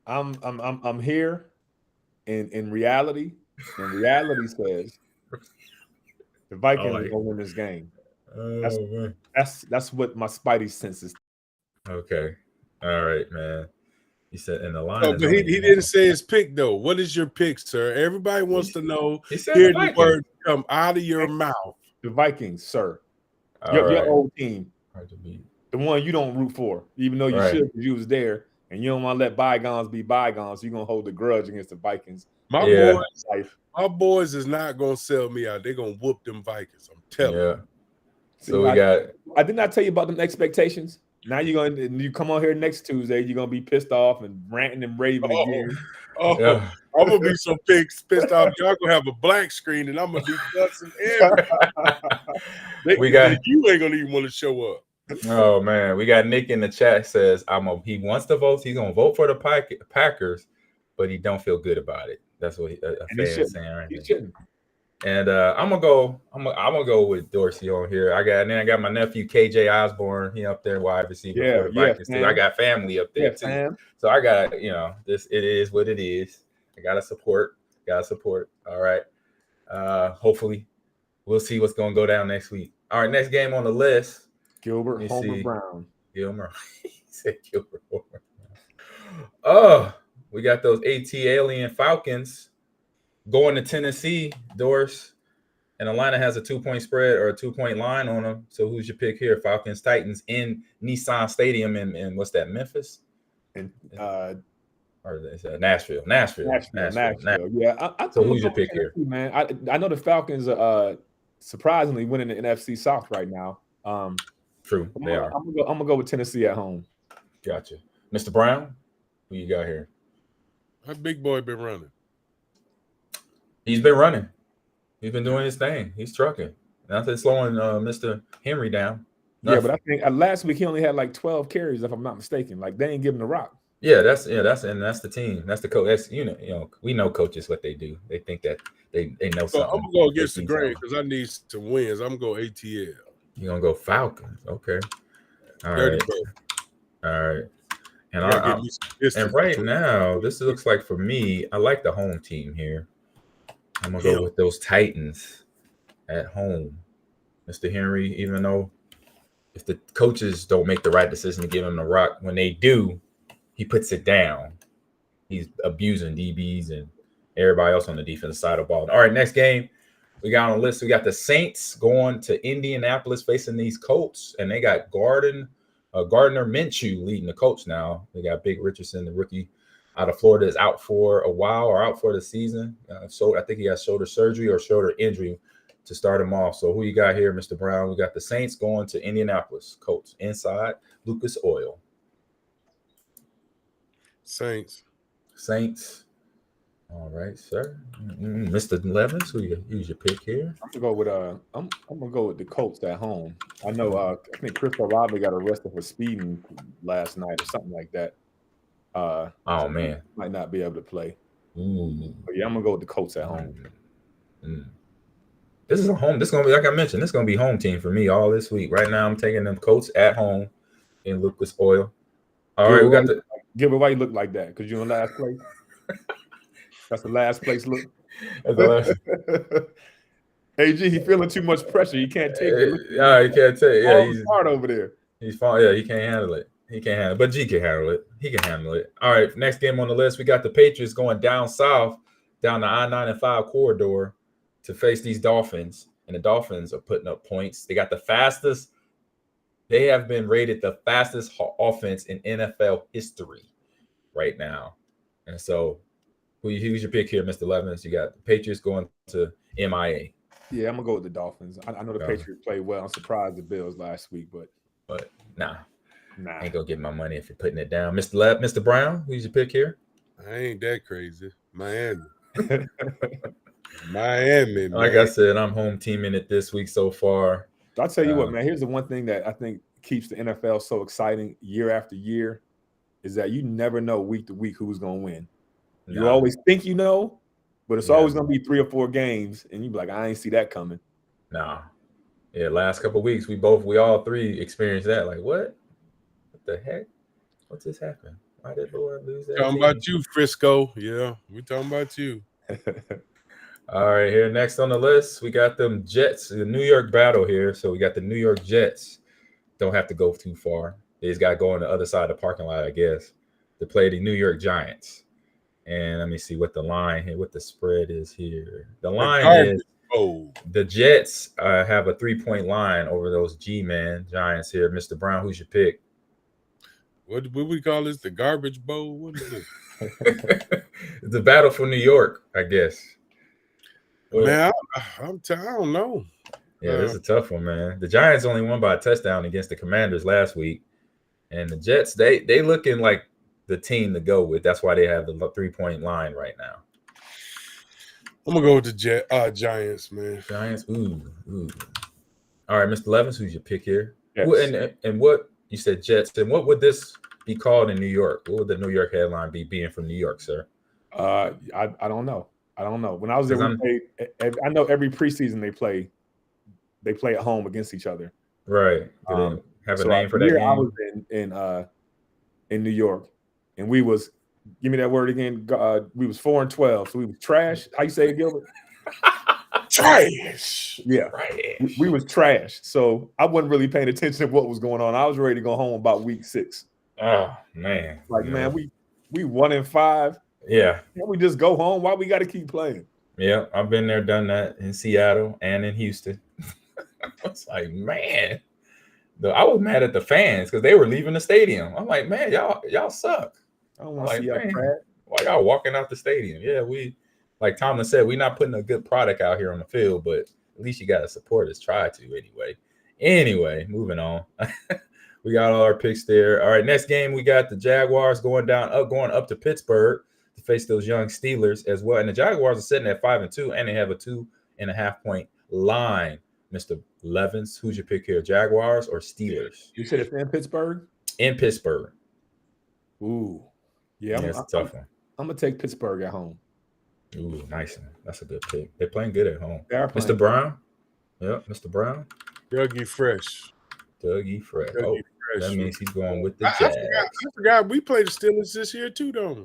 I'm here in reality. And reality says the Vikings are gonna win this game. That's what my spidey senses. Okay. All right, man. He said in the line. No, but he didn't say his pick though. What is your pick, sir? Everybody wants to know. Hear the word come out of your mouth. The Vikings, sir. Your old team. Hard to beat. The one you don't root for, even though you should, because you was there, and you don't want to let bygones be bygones. So you're gonna hold a grudge against the Vikings. My boys is not gonna sell me out. They're gonna whoop them Vikings. I'm telling you. So I did not tell you about them expectations. Now you come on here next Tuesday, you're gonna be pissed off and ranting and raving again. I'm gonna be so pissed off. Y'all gonna have a black screen, and I'm gonna be cussing everything. You ain't gonna even want to show up. Oh man, we got Nick in the chat says he wants to vote. He's gonna vote for the Packers, but he don't feel good about it. That's what a fan is saying right there. And I'm gonna go with Dorsey on here. I got my nephew KJ Osborne. He up there wide receiver for the Vikings too. I got family up there too. Man. So I got this. It is what it is. I gotta support. All right. Hopefully, we'll see what's gonna go down next week. All right. Next game on the list. Gilbert Homer Brown. Gilmer. He said Gilbert Homer Brown. Oh, we got those AT Alien Falcons going to Tennessee, Doris, and Atlanta has a 2-point spread or a 2-point line on them. So who's your pick here? Falcons, Titans in Nissan Stadium in what's that, Memphis? And or is that Nashville? Nashville. Yeah. So who's your pick here, man? I know the Falcons are surprisingly winning the NFC South right now. True, they are. I'm gonna go with Tennessee at home. Gotcha, Mr. Brown. Who you got here? That big boy been running. He's been running. He's been doing his thing. He's trucking. Nothing slowing Mr. Henry down. Nothing. Yeah, but I think last week he only had like 12 carries, if I'm not mistaken. Like they ain't giving the rock. Yeah, that's the team. That's the coach. That's we know coaches what they do. They think that they know something. I'm gonna go against the grain because I need some wins. I'm gonna go ATL. You're gonna go Falcons. Okay. All right. All right. And right now, this looks like for me, I like the home team here. I'm gonna go with those Titans at home. Mr. Henry, even though if the coaches don't make the right decision to give him the rock, when they do, he puts it down. He's abusing DBs and everybody else on the defensive side of the ball. All right, next game we got on the list. We got the Saints going to Indianapolis facing these Colts, and they got Gardner Minshew leading the Colts now. They got Big Richardson, the rookie out of Florida, is out for a while or out for the season. So I think he has shoulder surgery or shoulder injury to start him off. So who you got here, Mr. Brown? We got the Saints going to Indianapolis. Colts inside Lucas Oil. Saints. All right, sir. Mr. Levens, who's your pick here? I'm gonna go with I'm gonna go with the Colts at home. I know I think Chris Olave got arrested for speeding last night or something like that. Oh man, might not be able to play. But yeah, I'm gonna go with the Colts at home. This is a home. This is gonna be, like I mentioned, this is gonna be home team for me all this week. Right now, I'm taking them Colts at home in Lucas Oil. All right, we got the Gilbert. Why you look like that? Because you're in last place. That's the last place look. AG, he feeling too much pressure. He can't take it. Yeah, he can't take it. Yeah, he's hard over there. He's fine. Yeah, he can't handle it. But G can handle it. He can handle it. All right, next game on the list, we got the Patriots going down south, down the I-95 corridor to face these Dolphins. And the Dolphins are putting up points. They got the fastest. They have been rated the fastest offense in NFL history right now. And so who's your pick here, Mr. Levens? You got the Patriots going to MIA. Yeah, I'm gonna go with the Dolphins. I know the Patriots played well. I'm surprised the Bills last week, but nah. I ain't gonna get my money if you're putting it down. Mr. Brown, who's your pick here? I ain't that crazy. Miami. Miami, man. Like I said, I'm home teaming it this week so far. I'll tell you what, man. Here's the one thing that I think keeps the NFL so exciting year after year is that you never know week to week who's gonna win. You always think you know, but it's always gonna be 3 or 4 games, and you be like, I ain't see that coming. No. Yeah, last couple of weeks we all three experienced that. Like, what the heck? What's this happen? Why did Lord lose that? Talking about you, Frisco. Yeah, we talking about you. All right, here next on the list, we got them Jets, the New York battle here. So we got the New York Jets. Don't have to go too far. They just got to go on the other side of the parking lot, I guess, to play the New York Giants. And let me see what the line here, what the spread is here. The line is the Jets have a 3-point line over those G-Man Giants here. Mr. Brown, who's your pick? What we call this? The garbage bowl? What is it? It's a battle for New York, I guess. Man, I don't know. Yeah, this is a tough one, man. The Giants only won by a touchdown against the Commanders last week. And the Jets, they looking like the team to go with. That's why they have the 3-point line right now. I'm going to go with the Giants, man. Giants? Ooh. All right, Mr. Levins, who's your pick here? Yes. And what, you said Jets, and what would this be called in New York? What would the New York headline be, being from New York, sir? I don't know. When I was there, I know every preseason they play at home against each other. Right. Have a name for that game? I was in New York, and we was, give me that word again. We was 4-12, so we was trash. How you say it, Gilbert? Trash. Yeah, we was trash. So I wasn't really paying attention to what was going on. I was ready to go home about week 6. Oh man, man, we 1-5. Yeah, can't we just go home? Why we got to keep playing? Yeah, I've been there, done that in Seattle and in Houston. It's like, man, I was mad at the fans because they were leaving the stadium. I'm like, man, y'all suck. I don't want to see y'all crap. Why y'all walking out the stadium? Yeah, we, like Tomlin said, we're not putting a good product out here on the field, but at least you got to support us. Try to anyway. Anyway, moving on. We got all our picks there. All right, next game we got the Jaguars going up to Pittsburgh to face those young Steelers as well. And the Jaguars are sitting at 5-2, and they have a 2.5-point line. Mr. Levins, who's your pick here? Jaguars or Steelers? You said it's in Pittsburgh? In Pittsburgh. Ooh. Yeah, it's a tough one. I'm going to take Pittsburgh at home. Ooh, nice one. That's a good pick. They're playing good at home. Mr. Brown? Yep, Mr. Brown. Dougie Fresh. Dougie Fresh. That means he's going with the Jags. I forgot we played the Steelers this year too, don't we?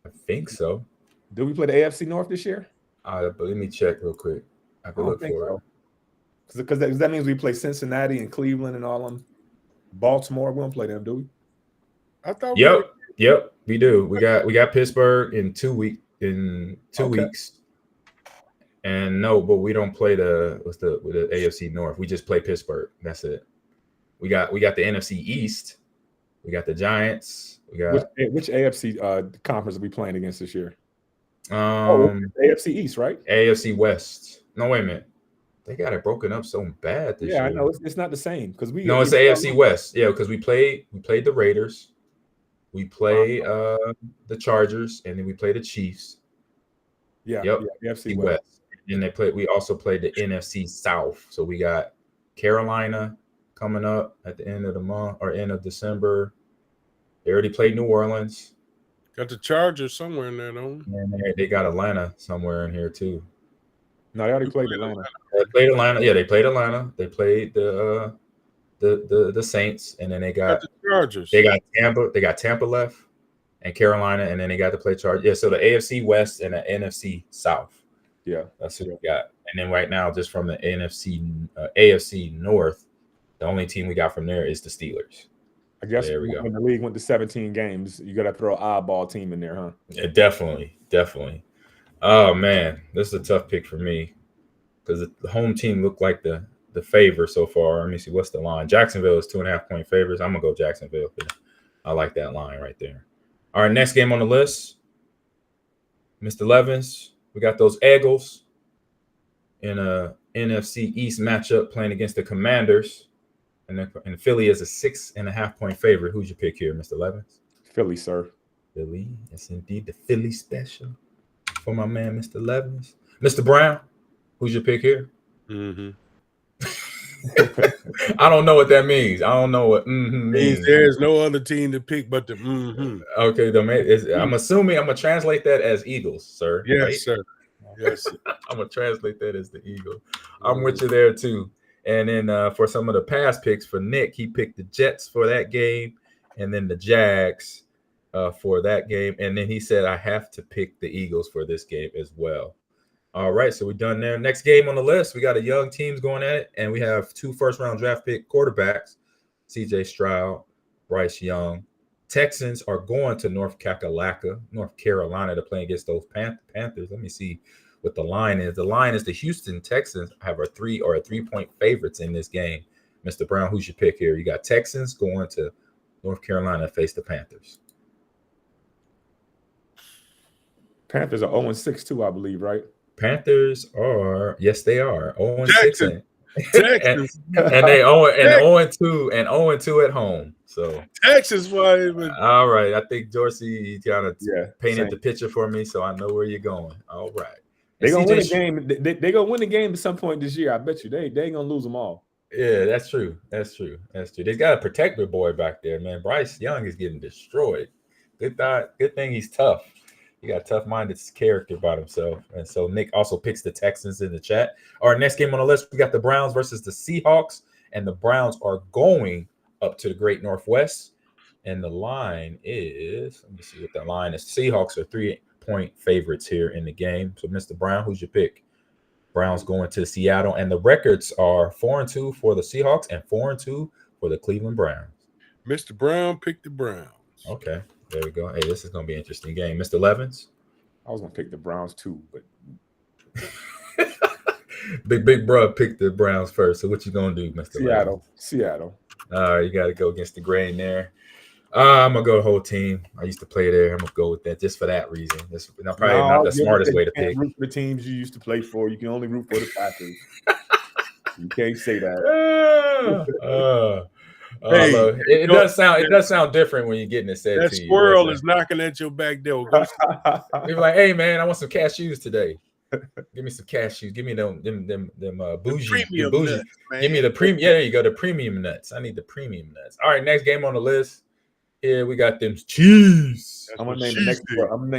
I think so. Did we play the AFC North this year? But let me check real quick. I can look for it. Because that means we play Cincinnati and Cleveland and all them. Baltimore, we don't play them, do we? I thought. Yep, we do. We got Pittsburgh in 2 weeks. And but we don't play the AFC North. We just play Pittsburgh. That's it. We got the NFC East. We got the Giants. We got which AFC conference are we playing against this year? AFC East, right? AFC West. No, wait a minute. They got it broken up so bad this year. Yeah, I know it's not the same because it's the AFC West. Yeah, because we played the Raiders, we play the Chargers, and then we play the Chiefs. Yeah, yep. The AFC West. And we also played the NFC South. So we got Carolina coming up at the end of the month or end of December. They already played New Orleans. Got the Chargers somewhere in there, don't we? And they got Atlanta somewhere in here too. No, they already played Atlanta. They played Atlanta. Yeah, they played Atlanta. They played the Saints, and then they got the Chargers. They got Tampa. They got Tampa left, and Carolina, and then they got to play Chargers. Yeah, so the AFC West and the NFC South. Yeah, that's what we got. And then right now, just from the AFC North, the only team we got from there is the Steelers. I guess when the league went to 17 games, you got to throw an eyeball team in there, huh? Yeah, definitely. Oh man, this is a tough pick for me because the home team looked like the favor so far. Let me see, what's the line? Jacksonville is 2.5-point favorites. I'm gonna go Jacksonville. I like that line right there. All right, next game on the list, Mr. Levins. We got those Eagles in NFC East matchup playing against the Commanders. And Philly is a 6.5 point favorite. Who's your pick here, Mr. Levins? Philly, sir. Philly. Yes, indeed. The Philly special for my man, Mr. Levins. Mr. Brown, who's your pick here? Mm-hmm. I don't know what that means. I don't know what means. There's no other team to pick but the Okay, I'm assuming I'm gonna translate that as Eagles, sir. Yes, right? sir. Yes. I'm gonna translate that as the Eagles. I'm with you there too. And then for some of the past picks for Nick, he picked the Jets for that game, and then the Jags for that game. And then he said I have to pick the Eagles for this game as well. All right, so we're done there. Next game on the list, we got a young teams going at it, and we have 2 first-round draft pick quarterbacks, C.J. Stroud, Bryce Young. Texans are going to North Carolina, to play against those Panthers. Let me see what the line is. The line is the Houston Texans have a 3-point favorites in this game. Mr. Brown, who's your pick here? You got Texans going to North Carolina to face the Panthers. Panthers are 0-6 too, I believe, right? Panthers are, yes, they are 0-6, Texas. and they 0-2 at home. So Texas, why? All right, I think Dorsey kind of painted same. the picture for me, so I know where you're going. All right, they're gonna win a game. They're gonna win a game at some point this year. I bet you they ain't gonna lose them all. Yeah, that's true. They got to protect their boy back there, man. Bryce Young is getting destroyed. Good thing he's tough. He got a tough-minded character about himself. And so Nick also picks the Texans in the chat. Our next game on the list, we got the Browns versus the Seahawks. And the Browns are going up to the Great Northwest. And the line is, let me see what the line is. Seahawks are 3-point favorites here in the game. So, Mr. Brown, who's your pick? Browns going to Seattle. And the records are 4-2 for the Seahawks and 4-2 for the Cleveland Browns. Mr. Brown picked the Browns. Okay. There we go. Hey, this is going to be an interesting game. Mr. Levins? I was going to pick the Browns too, but Big bro picked the Browns first. So what you going to do, Mr. Seattle? Levins? Seattle. You got to go against the grain there. I'm going to go the whole team. I used to play there. I'm going to go with that just for that reason. That's probably not the smartest way to pick. Root for the teams you used to play for. You can only root for the Packers. You can't say that. Hey, it does sound different when you're getting it said that to you. That squirrel is knocking at your back door. You're like, hey man, I want some cashews today. Give me some cashews. Give me them bougie. Nuts, give me the premium. Yeah, there you go. The premium nuts. I need the premium nuts. All right, next game on the list. Here we got them cheese. I'm gonna name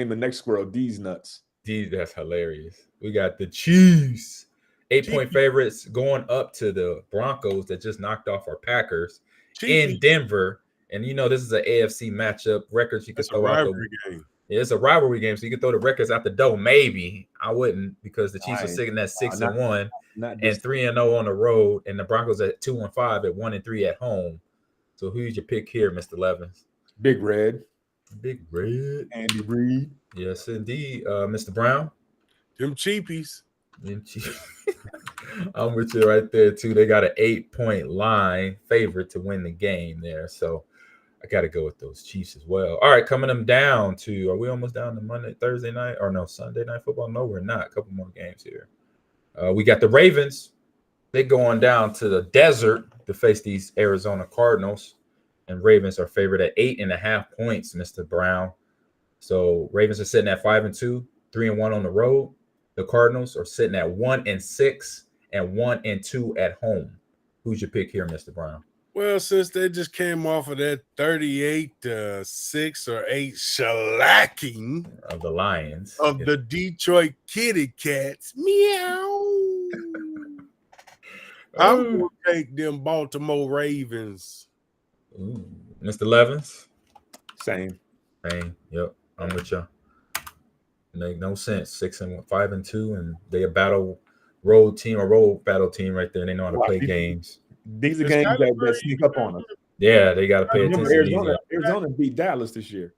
the next squirrel D's nuts. That's hilarious. We got the cheese. 8-point favorites going up to the Broncos that just knocked off our Packers in Denver. And you know, this is an AFC matchup. Records you could throw out the game. Yeah, it's a rivalry game, so you can throw the records out the door. Maybe I wouldn't, because the Chiefs are sitting at 6-1 and 3-0 on the road, and the Broncos at 2-5 at 1-3 at home. So who's your pick here, Mr. Levins? Big Red. Andy Reid. Yes, indeed. Mr. Brown. Them cheapies. I'm with you right there too. They got an 8-point line favorite to win the game there, so I got to go with those Chiefs as well. All right, coming them down to, are we almost down to Thursday night, or no, Sunday night football? No, we're not. A couple more games here. We got the Ravens. They're going down to the desert to face these Arizona Cardinals, and Ravens are favored at 8.5 points, Mr. Brown. So Ravens are sitting at 5-2, 3-1 on the road. The Cardinals are sitting at 1-6 and 1-2 at home. Who's your pick here, Mr. Brown? Well, since they just came off of that 38-6 or 8 shellacking of the Lions of the Detroit Kitty Cats, meow. I'm gonna take them Baltimore Ravens. Ooh. Mr. Levins? Same. Yep, I'm with you. Make no sense. 5-2, and they a road battle team right there. They know how to play games. These are games that sneak up on us. Yeah, they got to pay attention. Arizona beat Dallas this year.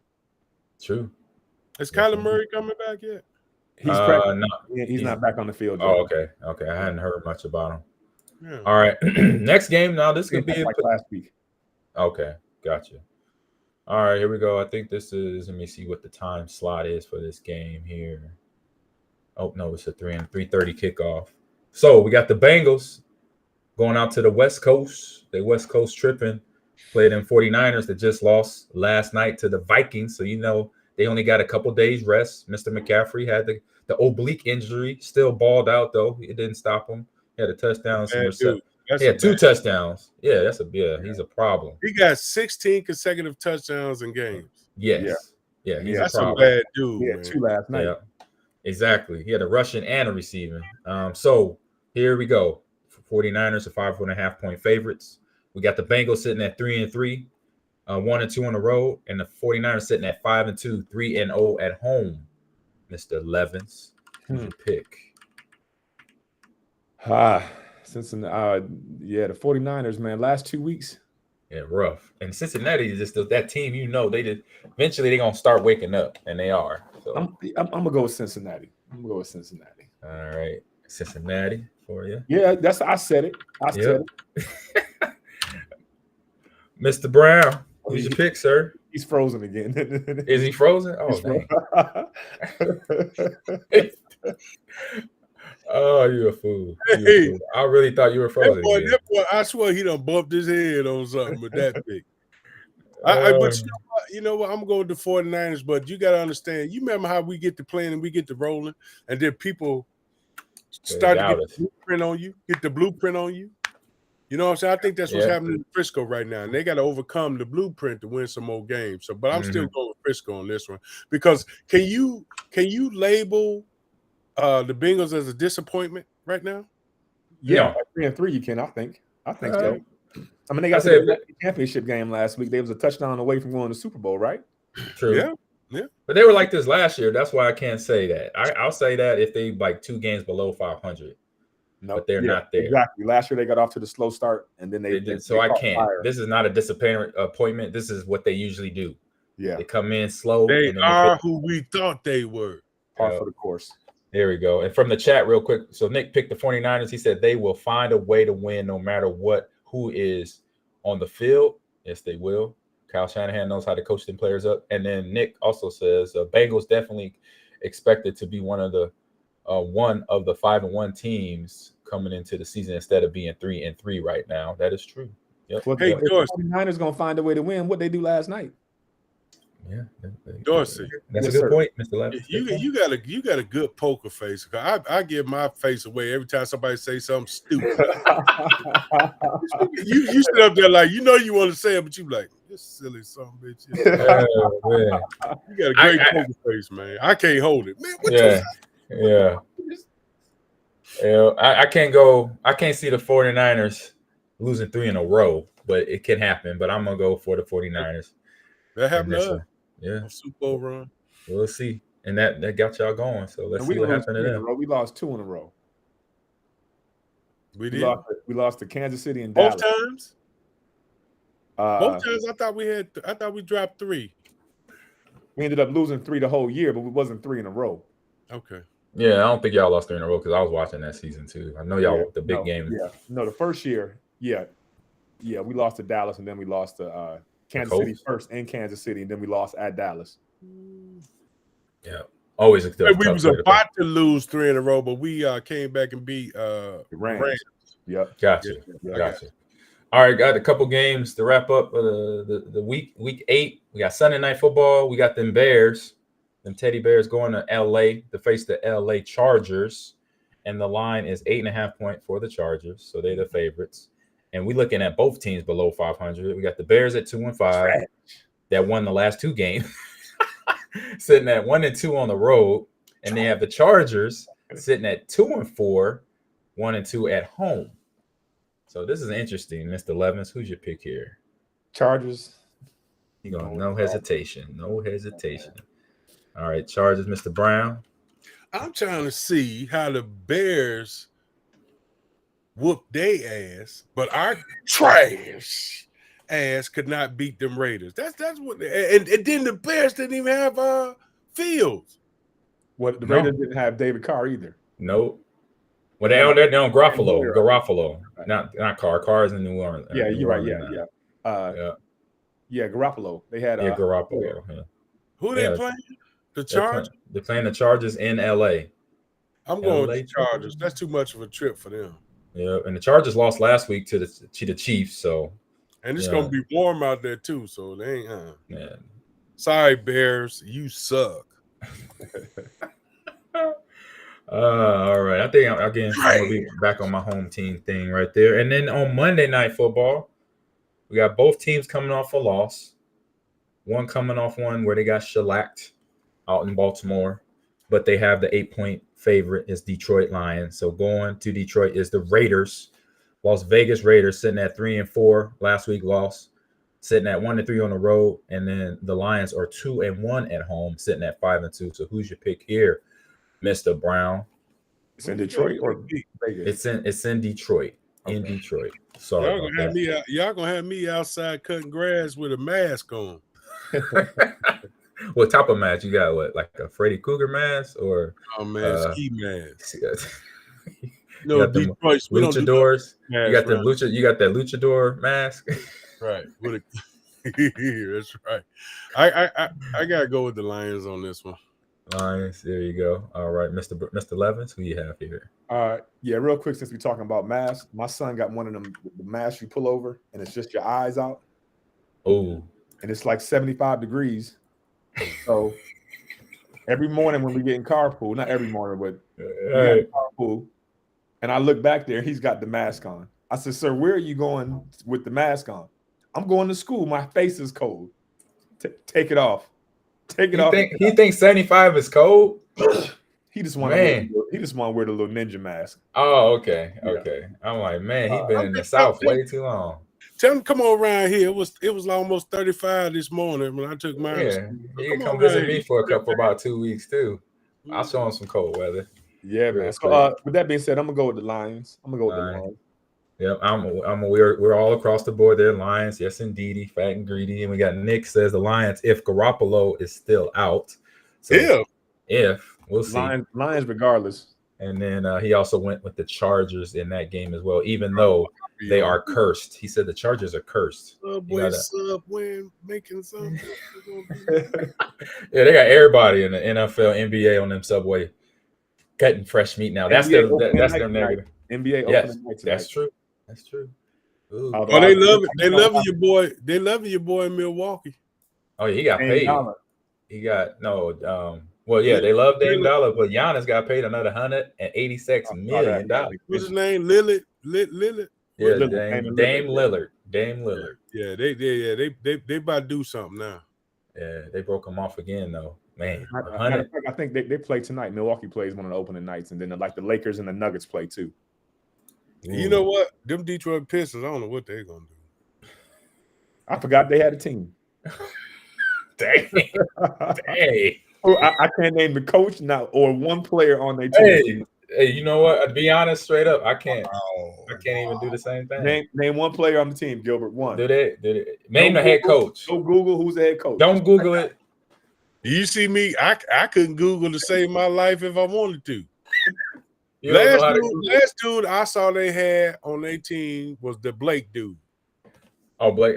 True. Is Kyler Murray coming back yet? He's not back on the field yet. Oh, okay. I hadn't heard much about him. Yeah. All right. Next game. Now this could be like last week. Okay, gotcha. All right, here we go. I think this is, let me see what the time slot is for this game here. Oh, no, it's a 3:30 kickoff. So we got the Bengals going out to the West Coast. They West Coast tripping. Played in 49ers that just lost last night to the Vikings. So, they only got a couple days rest. Mr. McCaffrey had the oblique injury. Still balled out, though. It didn't stop him. He had a touchdown. He had 2 touchdowns. Yeah, he's a problem. He got 16 consecutive touchdowns in games. Yes. Yeah, he's that's a problem. a bad dude. He had 2 last night. Yeah, exactly. He had a rushing and a receiving. So here we go. 49ers are 5.5-point favorites. We got the Bengals sitting at 3-3, 1-2 on the road, and the 49ers sitting at 5-2, 3-0 at home. Mr. Levins, who's your pick? Cincinnati. The 49ers, man, last 2 weeks. Yeah, rough. And Cincinnati is just that team, eventually they're going to start waking up, and they are. So I'm going to go with Cincinnati. All right. Cincinnati for you. Yeah, I said it. Said it. Mr. Brown, who's your pick, sir? He's frozen again. Is he frozen? Oh, dang. Oh, you a fool. I really thought you were frozen. That boy, I swear he done bumped his head on something with that pick. But you know what? I'm going to go with the 49ers, but you got to understand, you remember how we get to playing and we get to rolling, and then people start to get the blueprint on you. You know what I'm saying? I think that's what's happening in Frisco right now. And they got to overcome the blueprint to win some more games. So, but I'm still going with Frisco on this one. Because can you label the Bengals as a disappointment right now? Yeah, 3-3 you can, I think. So. I mean, they got the championship game last week. They was a touchdown away from going to the Super Bowl, right? True. Yeah. But they were like this last year. That's why I can't say that. I'll say that if they 2 games below 500. No, but they're not there. Exactly. Last year they got off to the slow start, and then they did. So I can't. Fire. This is not a disappointment. This is what they usually do. Yeah, they come in slow. They are who we thought they were. Par for the course. There we go. And from the chat, real quick. So Nick picked the 49ers. He said they will find a way to win no matter who is on the field. Yes, they will. Kyle Shanahan knows how to coach them players up. And then Nick also says Bengals definitely expected to be one of the 5-1 teams coming into the season instead of being 3-3 right now. That is true. Yep. Well, hey, the 49ers going to find a way to win. What they do last night? Yeah, Dorsey. That's a good point, Mr. Levin. You got a good poker face. I give my face away every time somebody say something stupid. you sit up there like you want to say it, but you like this silly son of a bitch. Man. You got a great poker face, man. I can't hold it, man. I can't go. I can't see the 49ers losing 3 in a row, but it can happen. But I'm gonna go for the 49ers. That happened. Yeah, Super Bowl run. We'll see, and that got y'all going. So let's see what happened to them. We lost 2 in a row. We did. We lost to Kansas City and Dallas. Both times. Both times. I thought we dropped 3. We ended up losing 3 the whole year, but we wasn't 3 in a row. Okay. Yeah, I don't think y'all lost 3 in a row because I was watching that season too. I know y'all the big game. Yeah, no, the first year, we lost to Dallas, and then we lost to Kansas City first in Kansas City, and then we lost at Dallas. Yeah, always we was about to lose 3 in a row, but we came back and beat the Rams. Yep. Gotcha. All right, got a couple games to wrap up the week 8. We got Sunday Night Football. We got them Bears, them Teddy Bears going to LA to face the LA Chargers, and the line is 8.5 point for the Chargers, so they're the favorites. And we're looking at both teams below 500. We got the Bears at 2-5 that won the last 2 games, sitting at 1-2 on the road, and they have the Chargers sitting at 2-4, 1-2 at home. So this is interesting, Mr. Levins. Who's your pick here? Chargers. No hesitation. No hesitation. All right, Chargers, Mr. Brown. I'm trying to see how the Bears whoop their ass, but our trash ass could not beat them Raiders. That's what. And then the Bears didn't even have Fields. Well, the Raiders didn't have David Carr either. Nope. Well, they're on Garoppolo. Not Carr. Carr's in New Orleans. Yeah, you're right. Yeah, Garoppolo. They had Garoppolo. Yeah. Who they playing? The Chargers. They're playing the Chargers in LA. I'm going LA with the Chargers. That's too much of a trip for them. Yeah, and the Chargers lost last week to the Chiefs, so and it's gonna be warm out there too. So they ain't. Yeah. Sorry, Bears, you suck. All right. I think I'm gonna be back on my home team thing right there. And then on Monday Night Football, we got both teams coming off a loss. One coming off one where they got shellacked out in Baltimore, but they have the 8-point favorite is Detroit Lions. So going to Detroit is the Raiders. Las Vegas Raiders sitting at 3-4. Last week lost, sitting at 1-3 on the road, and then the Lions are 2-1 at home, sitting at 5-2. So who's your pick here, Mr. Brown? It's in Detroit or Vegas? It's in Detroit. Okay. In Detroit. Sorry, y'all gonna have me outside cutting grass with a mask on. What type of mask you got? What, like a Freddy Krueger mask or ski mask? No, Detroit luchadors. You got the lucha. You got that luchador mask. Right. That's right. I gotta go with the Lions on this one. Lions. There you go. All right, Mr. Levins, who you have here? Yeah, real quick, since we're talking about masks, my son got one of them the masks you pull over and it's just your eyes out. Oh. And it's like 75 degrees. So every morning when we get in carpool, not every morning, but carpool, and I look back there, he's got the mask on. I said, "Sir, where are you going with the mask on?" "I'm going to school. My face is cold." Take it off. Take it off. He thinks 75 is cold. He just want to wear the little ninja mask. Oh, okay. Okay. I'm like, man, he's been in the South way too long. Tell him come on around here. It was almost 35 this morning when I took mine. Yeah, he can come visit me for about 2 weeks too. I'll show him some cold weather. Yeah, man. So with that being said, I'm gonna go with the Lions. I'm gonna go with the Lions. Yeah, we're all across the board there. Lions, yes, indeedy, fat and greedy. And we got Nick says the Lions if Garoppolo is still out. So if we'll see. Lions regardless. And then he also went with the Chargers in that game as well, even though they are cursed. He said the Chargers are cursed. Subway Subway making something. Yeah, they got everybody in the NFL, NBA on them Subway cutting fresh meat now. That's their negative. NBA yes, that's true. That's true. Ooh. Oh, they love it. They loving your boy. They loving your boy in Milwaukee. Oh, he got paid. He got well, yeah, they love Dame Dollar, but Giannis got paid another $186 million. What's his name? Lillard. Yeah, Dame Lillard. Yeah, they about to do something now. Yeah, they broke him off again though. Man, I think they play tonight. Milwaukee plays one of the opening nights, and then the Lakers and the Nuggets play too. You know what? Them Detroit Pistons, I don't know what they're gonna do. I forgot they had a team. Dang. I can't name the coach now or one player on their team. Hey, you know what? To be honest, straight up, I can't even do the same thing. Name one player on the team, Gilbert. One. Did it? Name the head coach. Don't Google who's the head coach. Don't Google it. You see me? I couldn't Google to save my life if I wanted to. Last dude I saw they had on their team was the Blake dude. Blake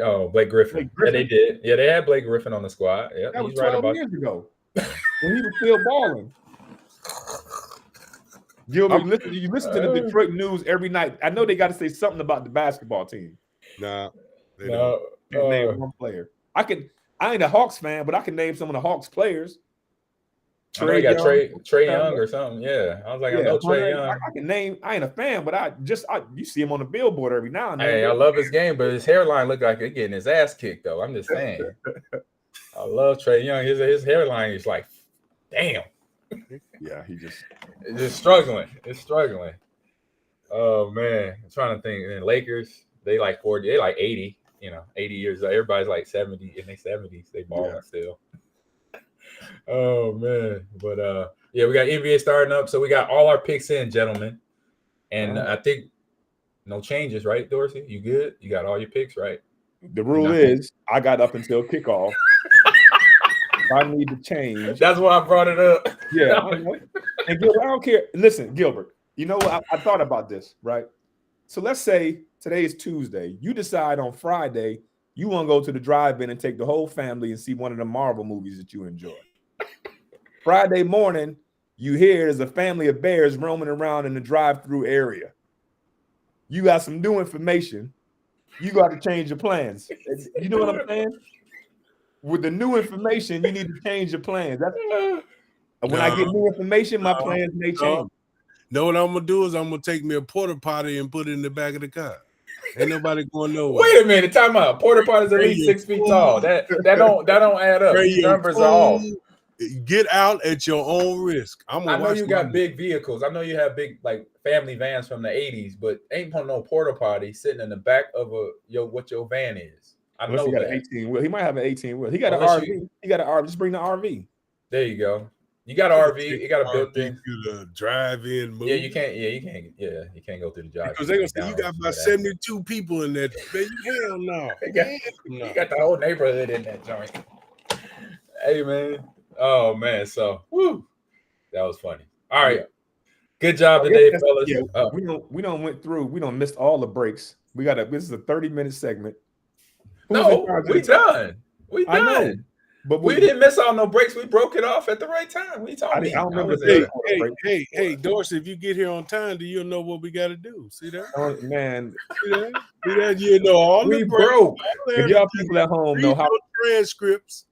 Griffin. Yeah, they did. Yeah, they had Blake Griffin on the squad. Yeah, that was 12 years ago when he was still balling. Gilbert, you listen to the Detroit news every night. I know they got to say something about the basketball team. Nah, they don't. Name one player. I ain't a Hawks fan, but I can name some of the Hawks players. Trey Young or something. Yeah, I was like, I know Trey Young. I can name. I ain't a fan, but you see him on the billboard every now and then. Hey, I love his game, but his hairline look like it's getting his ass kicked though. I'm just saying. I love Trey Young. His hairline is like, damn. Yeah, it's just struggling. It's struggling. Oh man, I'm trying to think. And Lakers, they like 40, they like 80. 80 years old. Everybody's like 70 in their 70s. They balling still. Oh man, but yeah, we got NBA starting up, so we got all our picks in, gentlemen, and I think no changes, right, Dorsey? You good? You got all your picks, right? The rule is I got up until kickoff. If I need to change. That's why I brought it up. Yeah, and Gilbert, I don't care. Listen, Gilbert, you know what? I thought about this, right? So let's say today is Tuesday. You decide on Friday you want to go to the drive-in and take the whole family and see one of the Marvel movies that you enjoy. Friday morning, you hear there's a family of bears roaming around in the drive-through area. You got some new information. You got to change your plans. You know what I'm saying? With the new information, you need to change your plans. When I get new information, my plans may change. No, what I'm gonna do is I'm gonna take me a porta potty and put it in the back of the car. Ain't nobody going nowhere. Wait a minute, time out. Porta potties at least 6 feet tall. That don't add up. These numbers are off. Get out at your own risk. I know you got big vehicles. I know you have big like family vans from the 80s, but ain't no porta potty sitting in the back of what your van is. I know he got an 18-wheel. He might have an 18-wheel. He got an RV. He got an RV. Just bring the RV. There you go. You got an RV. You got a built-in. Drive-in move. Yeah, you can't. Yeah, you can't. Yeah, you can't go through the drive. Because they're gonna say you got about 72 people in that. Hell no. You got the whole neighborhood in that joint. Hey man. Oh man. So, that was funny. All right. Good job today, fellas. Yeah, we don't went through. We don't missed all the breaks. This is a 30-minute segment. We done. We done. I know. But we didn't miss all no breaks. We broke it off at the right time. We talking. I don't remember. Hey, Dorsey, if you get here on time, do you know what we got to do? See that? Oh, man. See that? You know all we broke. If y'all people at home know how transcripts,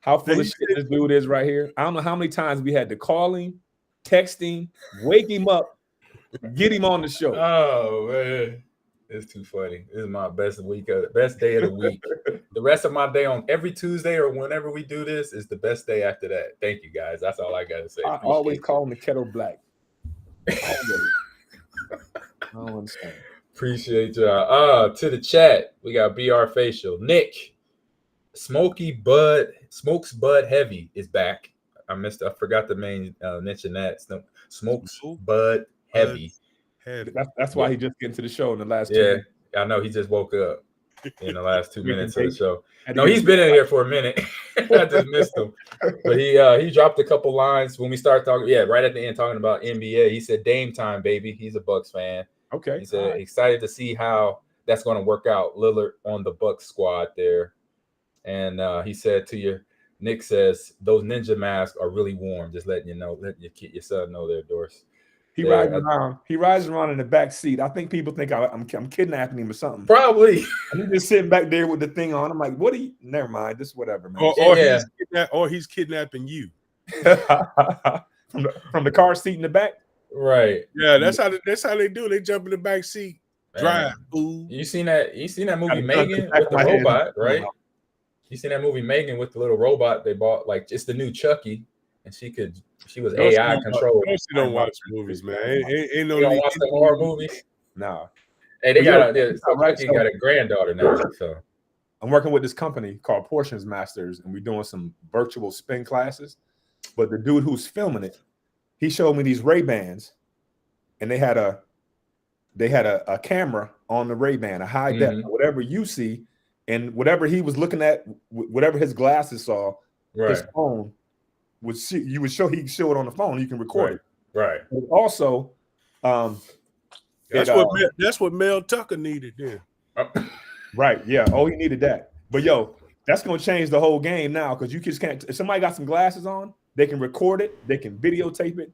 how full of shit this dude is right here. I don't know how many times we had to call him, text him, wake him up, get him on the show. Oh man. It's too funny. This is my best day of the week. The rest of my day on every Tuesday or whenever we do this is the best day after that. Thank you guys. That's all I gotta say. I always call him the kettle black. I don't understand. Appreciate y'all. To the chat, we got BR Facial. Nick, Smokes Bud Heavy is back. I forgot the main mention that. Smokes Bud Heavy. That's why he just getting to the show in the last 2 minutes. I know he just woke up in the last 2 minutes of the show. No, he's been in here for a minute. I just missed him. But he dropped a couple lines when we started talking. Yeah, right at the end talking about NBA. He said Dame time, baby. He's a Bucks fan. Okay. He said excited to see how that's going to work out. Lillard on the Bucks squad there. And he said to you, Nick says, those ninja masks are really warm. Just letting you know, letting your son know there, Doris. He rides around. He rides around in the back seat. I think people think I'm kidnapping him or something. Probably. And he's just sitting back there with the thing on. I'm like, what are you? Never mind. This whatever, man. Or he's kidnapping you from the car seat in the back. Right. Yeah, that's how they do. They jump in the back seat. Drive. Fool. You seen that movie Megan with the robot, right? You seen that movie Megan with the little robot they bought? Like it's the new Chucky, and she was AI controlled. You don't watch movies, man. Ain't no. You don't watch the horror movies? No. Hey, they got a granddaughter now. So I'm working with this company called Portions Masters, and we're doing some virtual spin classes. But the dude who's filming it, he showed me these Ray-Bans, and they had a camera on the Ray-Ban, a high def, whatever you see, and whatever he was looking at, whatever his glasses saw, his phone would see. You would show he could show it on the phone. You can record it. Right. And also, that's what Mel Tucker needed then. Right. Yeah. Oh, he needed that. But that's gonna change the whole game now because you just can't. If somebody got some glasses on, they can record it. They can videotape it.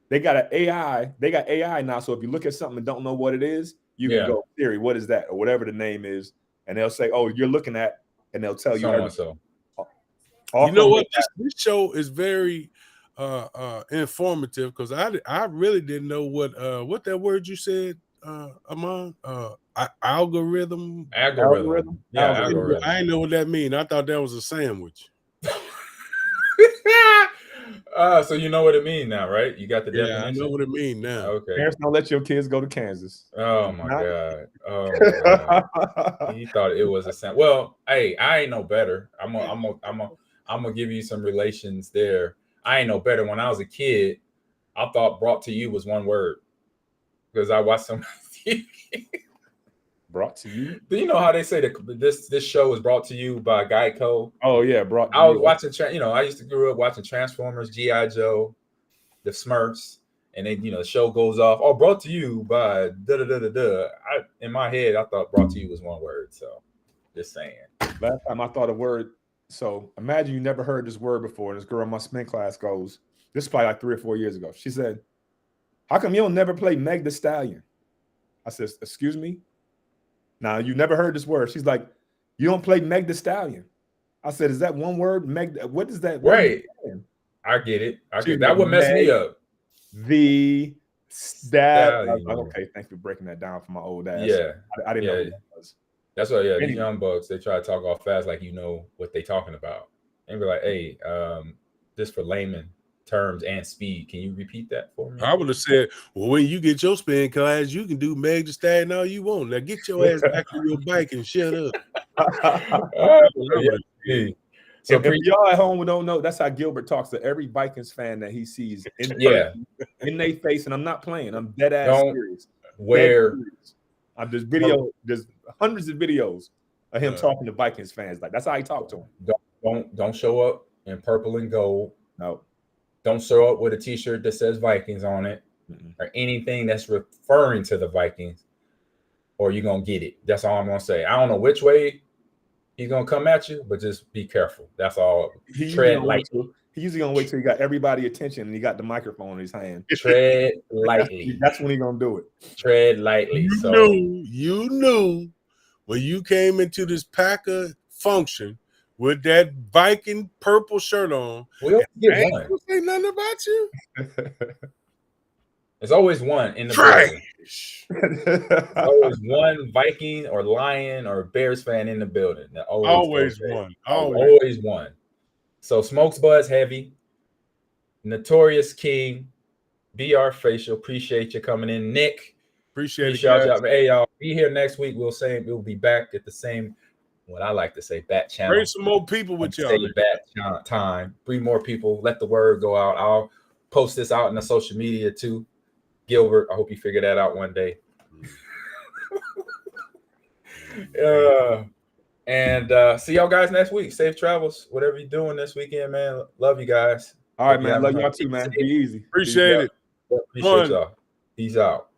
They got an AI. They got AI now. So if you look at something and don't know what it is, you can go, Siri, what is that? Or whatever the name is. And they'll say, oh, you're looking at, and they'll tell you. So. You know what? This show is very informative because I really didn't know what that word you said, Amon. Algorithm. Yeah, algorithm. I didn't know what that means. I thought that was a sandwich. So you know what it means now, right? You got the definition. I know what it means now. Okay. Parents don't let your kids go to Kansas. Oh my God. Oh my God. He thought it was a sandwich. Well, hey, I ain't no better. I'm gonna give you some relations there. I ain't no better. When I was a kid, I thought "brought to you" was one word because I watched some TV. Brought to you. Do you know how they say that this show is brought to you by Geico? Oh yeah, brought. I was watching. I used to grow up watching Transformers, G.I. Joe, the Smurfs, and then the show goes off. Oh, brought to you by da da da da da. In my head, I thought "brought to you" was one word. So, just saying. Last time I thought a word. So imagine you never heard this word before. This girl in my spin class goes, This is probably like 3 or 4 years ago. She said, "How come you don't never play Meg the Stallion?" I said, "Excuse me? Now, you never heard this word." She's like, "You don't play Meg the Stallion." I said, "Is that one word? Meg, what is that?" Right. I get it. That would mess me up. The Stallion. Okay, thanks for breaking that down for my old ass. Yeah. I didn't know what that was. That's why, anyway. These young bucks, they try to talk all fast like you know what they talking about. And be like, hey, just for layman terms and speed, can you repeat that for me? I would have said, well, when you get your spin class, you can do Meg the Stallion all you want. Now get your ass back on your bike and shut up. So if y'all at home don't know, that's how Gilbert talks to every Vikings fan that he sees in their face. And I'm not playing. I'm dead ass serious. There's hundreds of videos of him talking to Vikings fans. Like, that's how he talked to them. Don't show up in purple and gold. No. Don't show up with a t-shirt that says Vikings on it or anything that's referring to the Vikings, or you're gonna get it. That's all I'm gonna say. I don't know which way he's gonna come at you, but just be careful. That's all. Tread lightly. He's usually gonna wait till he got everybody attention and he got the microphone in his hand. Tread lightly. That's when he's gonna do it. Tread lightly. You knew when you came into this Packer function with that Viking purple shirt on. We don't get one. Don't say nothing about you. There's always one in the building. There's always one Viking or Lion or Bears fan in the building. Always one. Always one. So Smokes Buzz Heavy, Notorious King, BR Facial. Appreciate you coming in, Nick. Appreciate it. Hey, y'all, be here next week. We'll be back at the same, what I like to say, bat channel. Bring some more people with y'all. Say bat time. Bring more people. Let the word go out. I'll post this out in the social media too. Gilbert, I hope you figure that out one day. And see y'all guys next week. Safe travels. Whatever you're doing this weekend, man. Love you guys. All right, man. Love y'all too, man. Be easy. Appreciate it. Appreciate y'all. Peace out.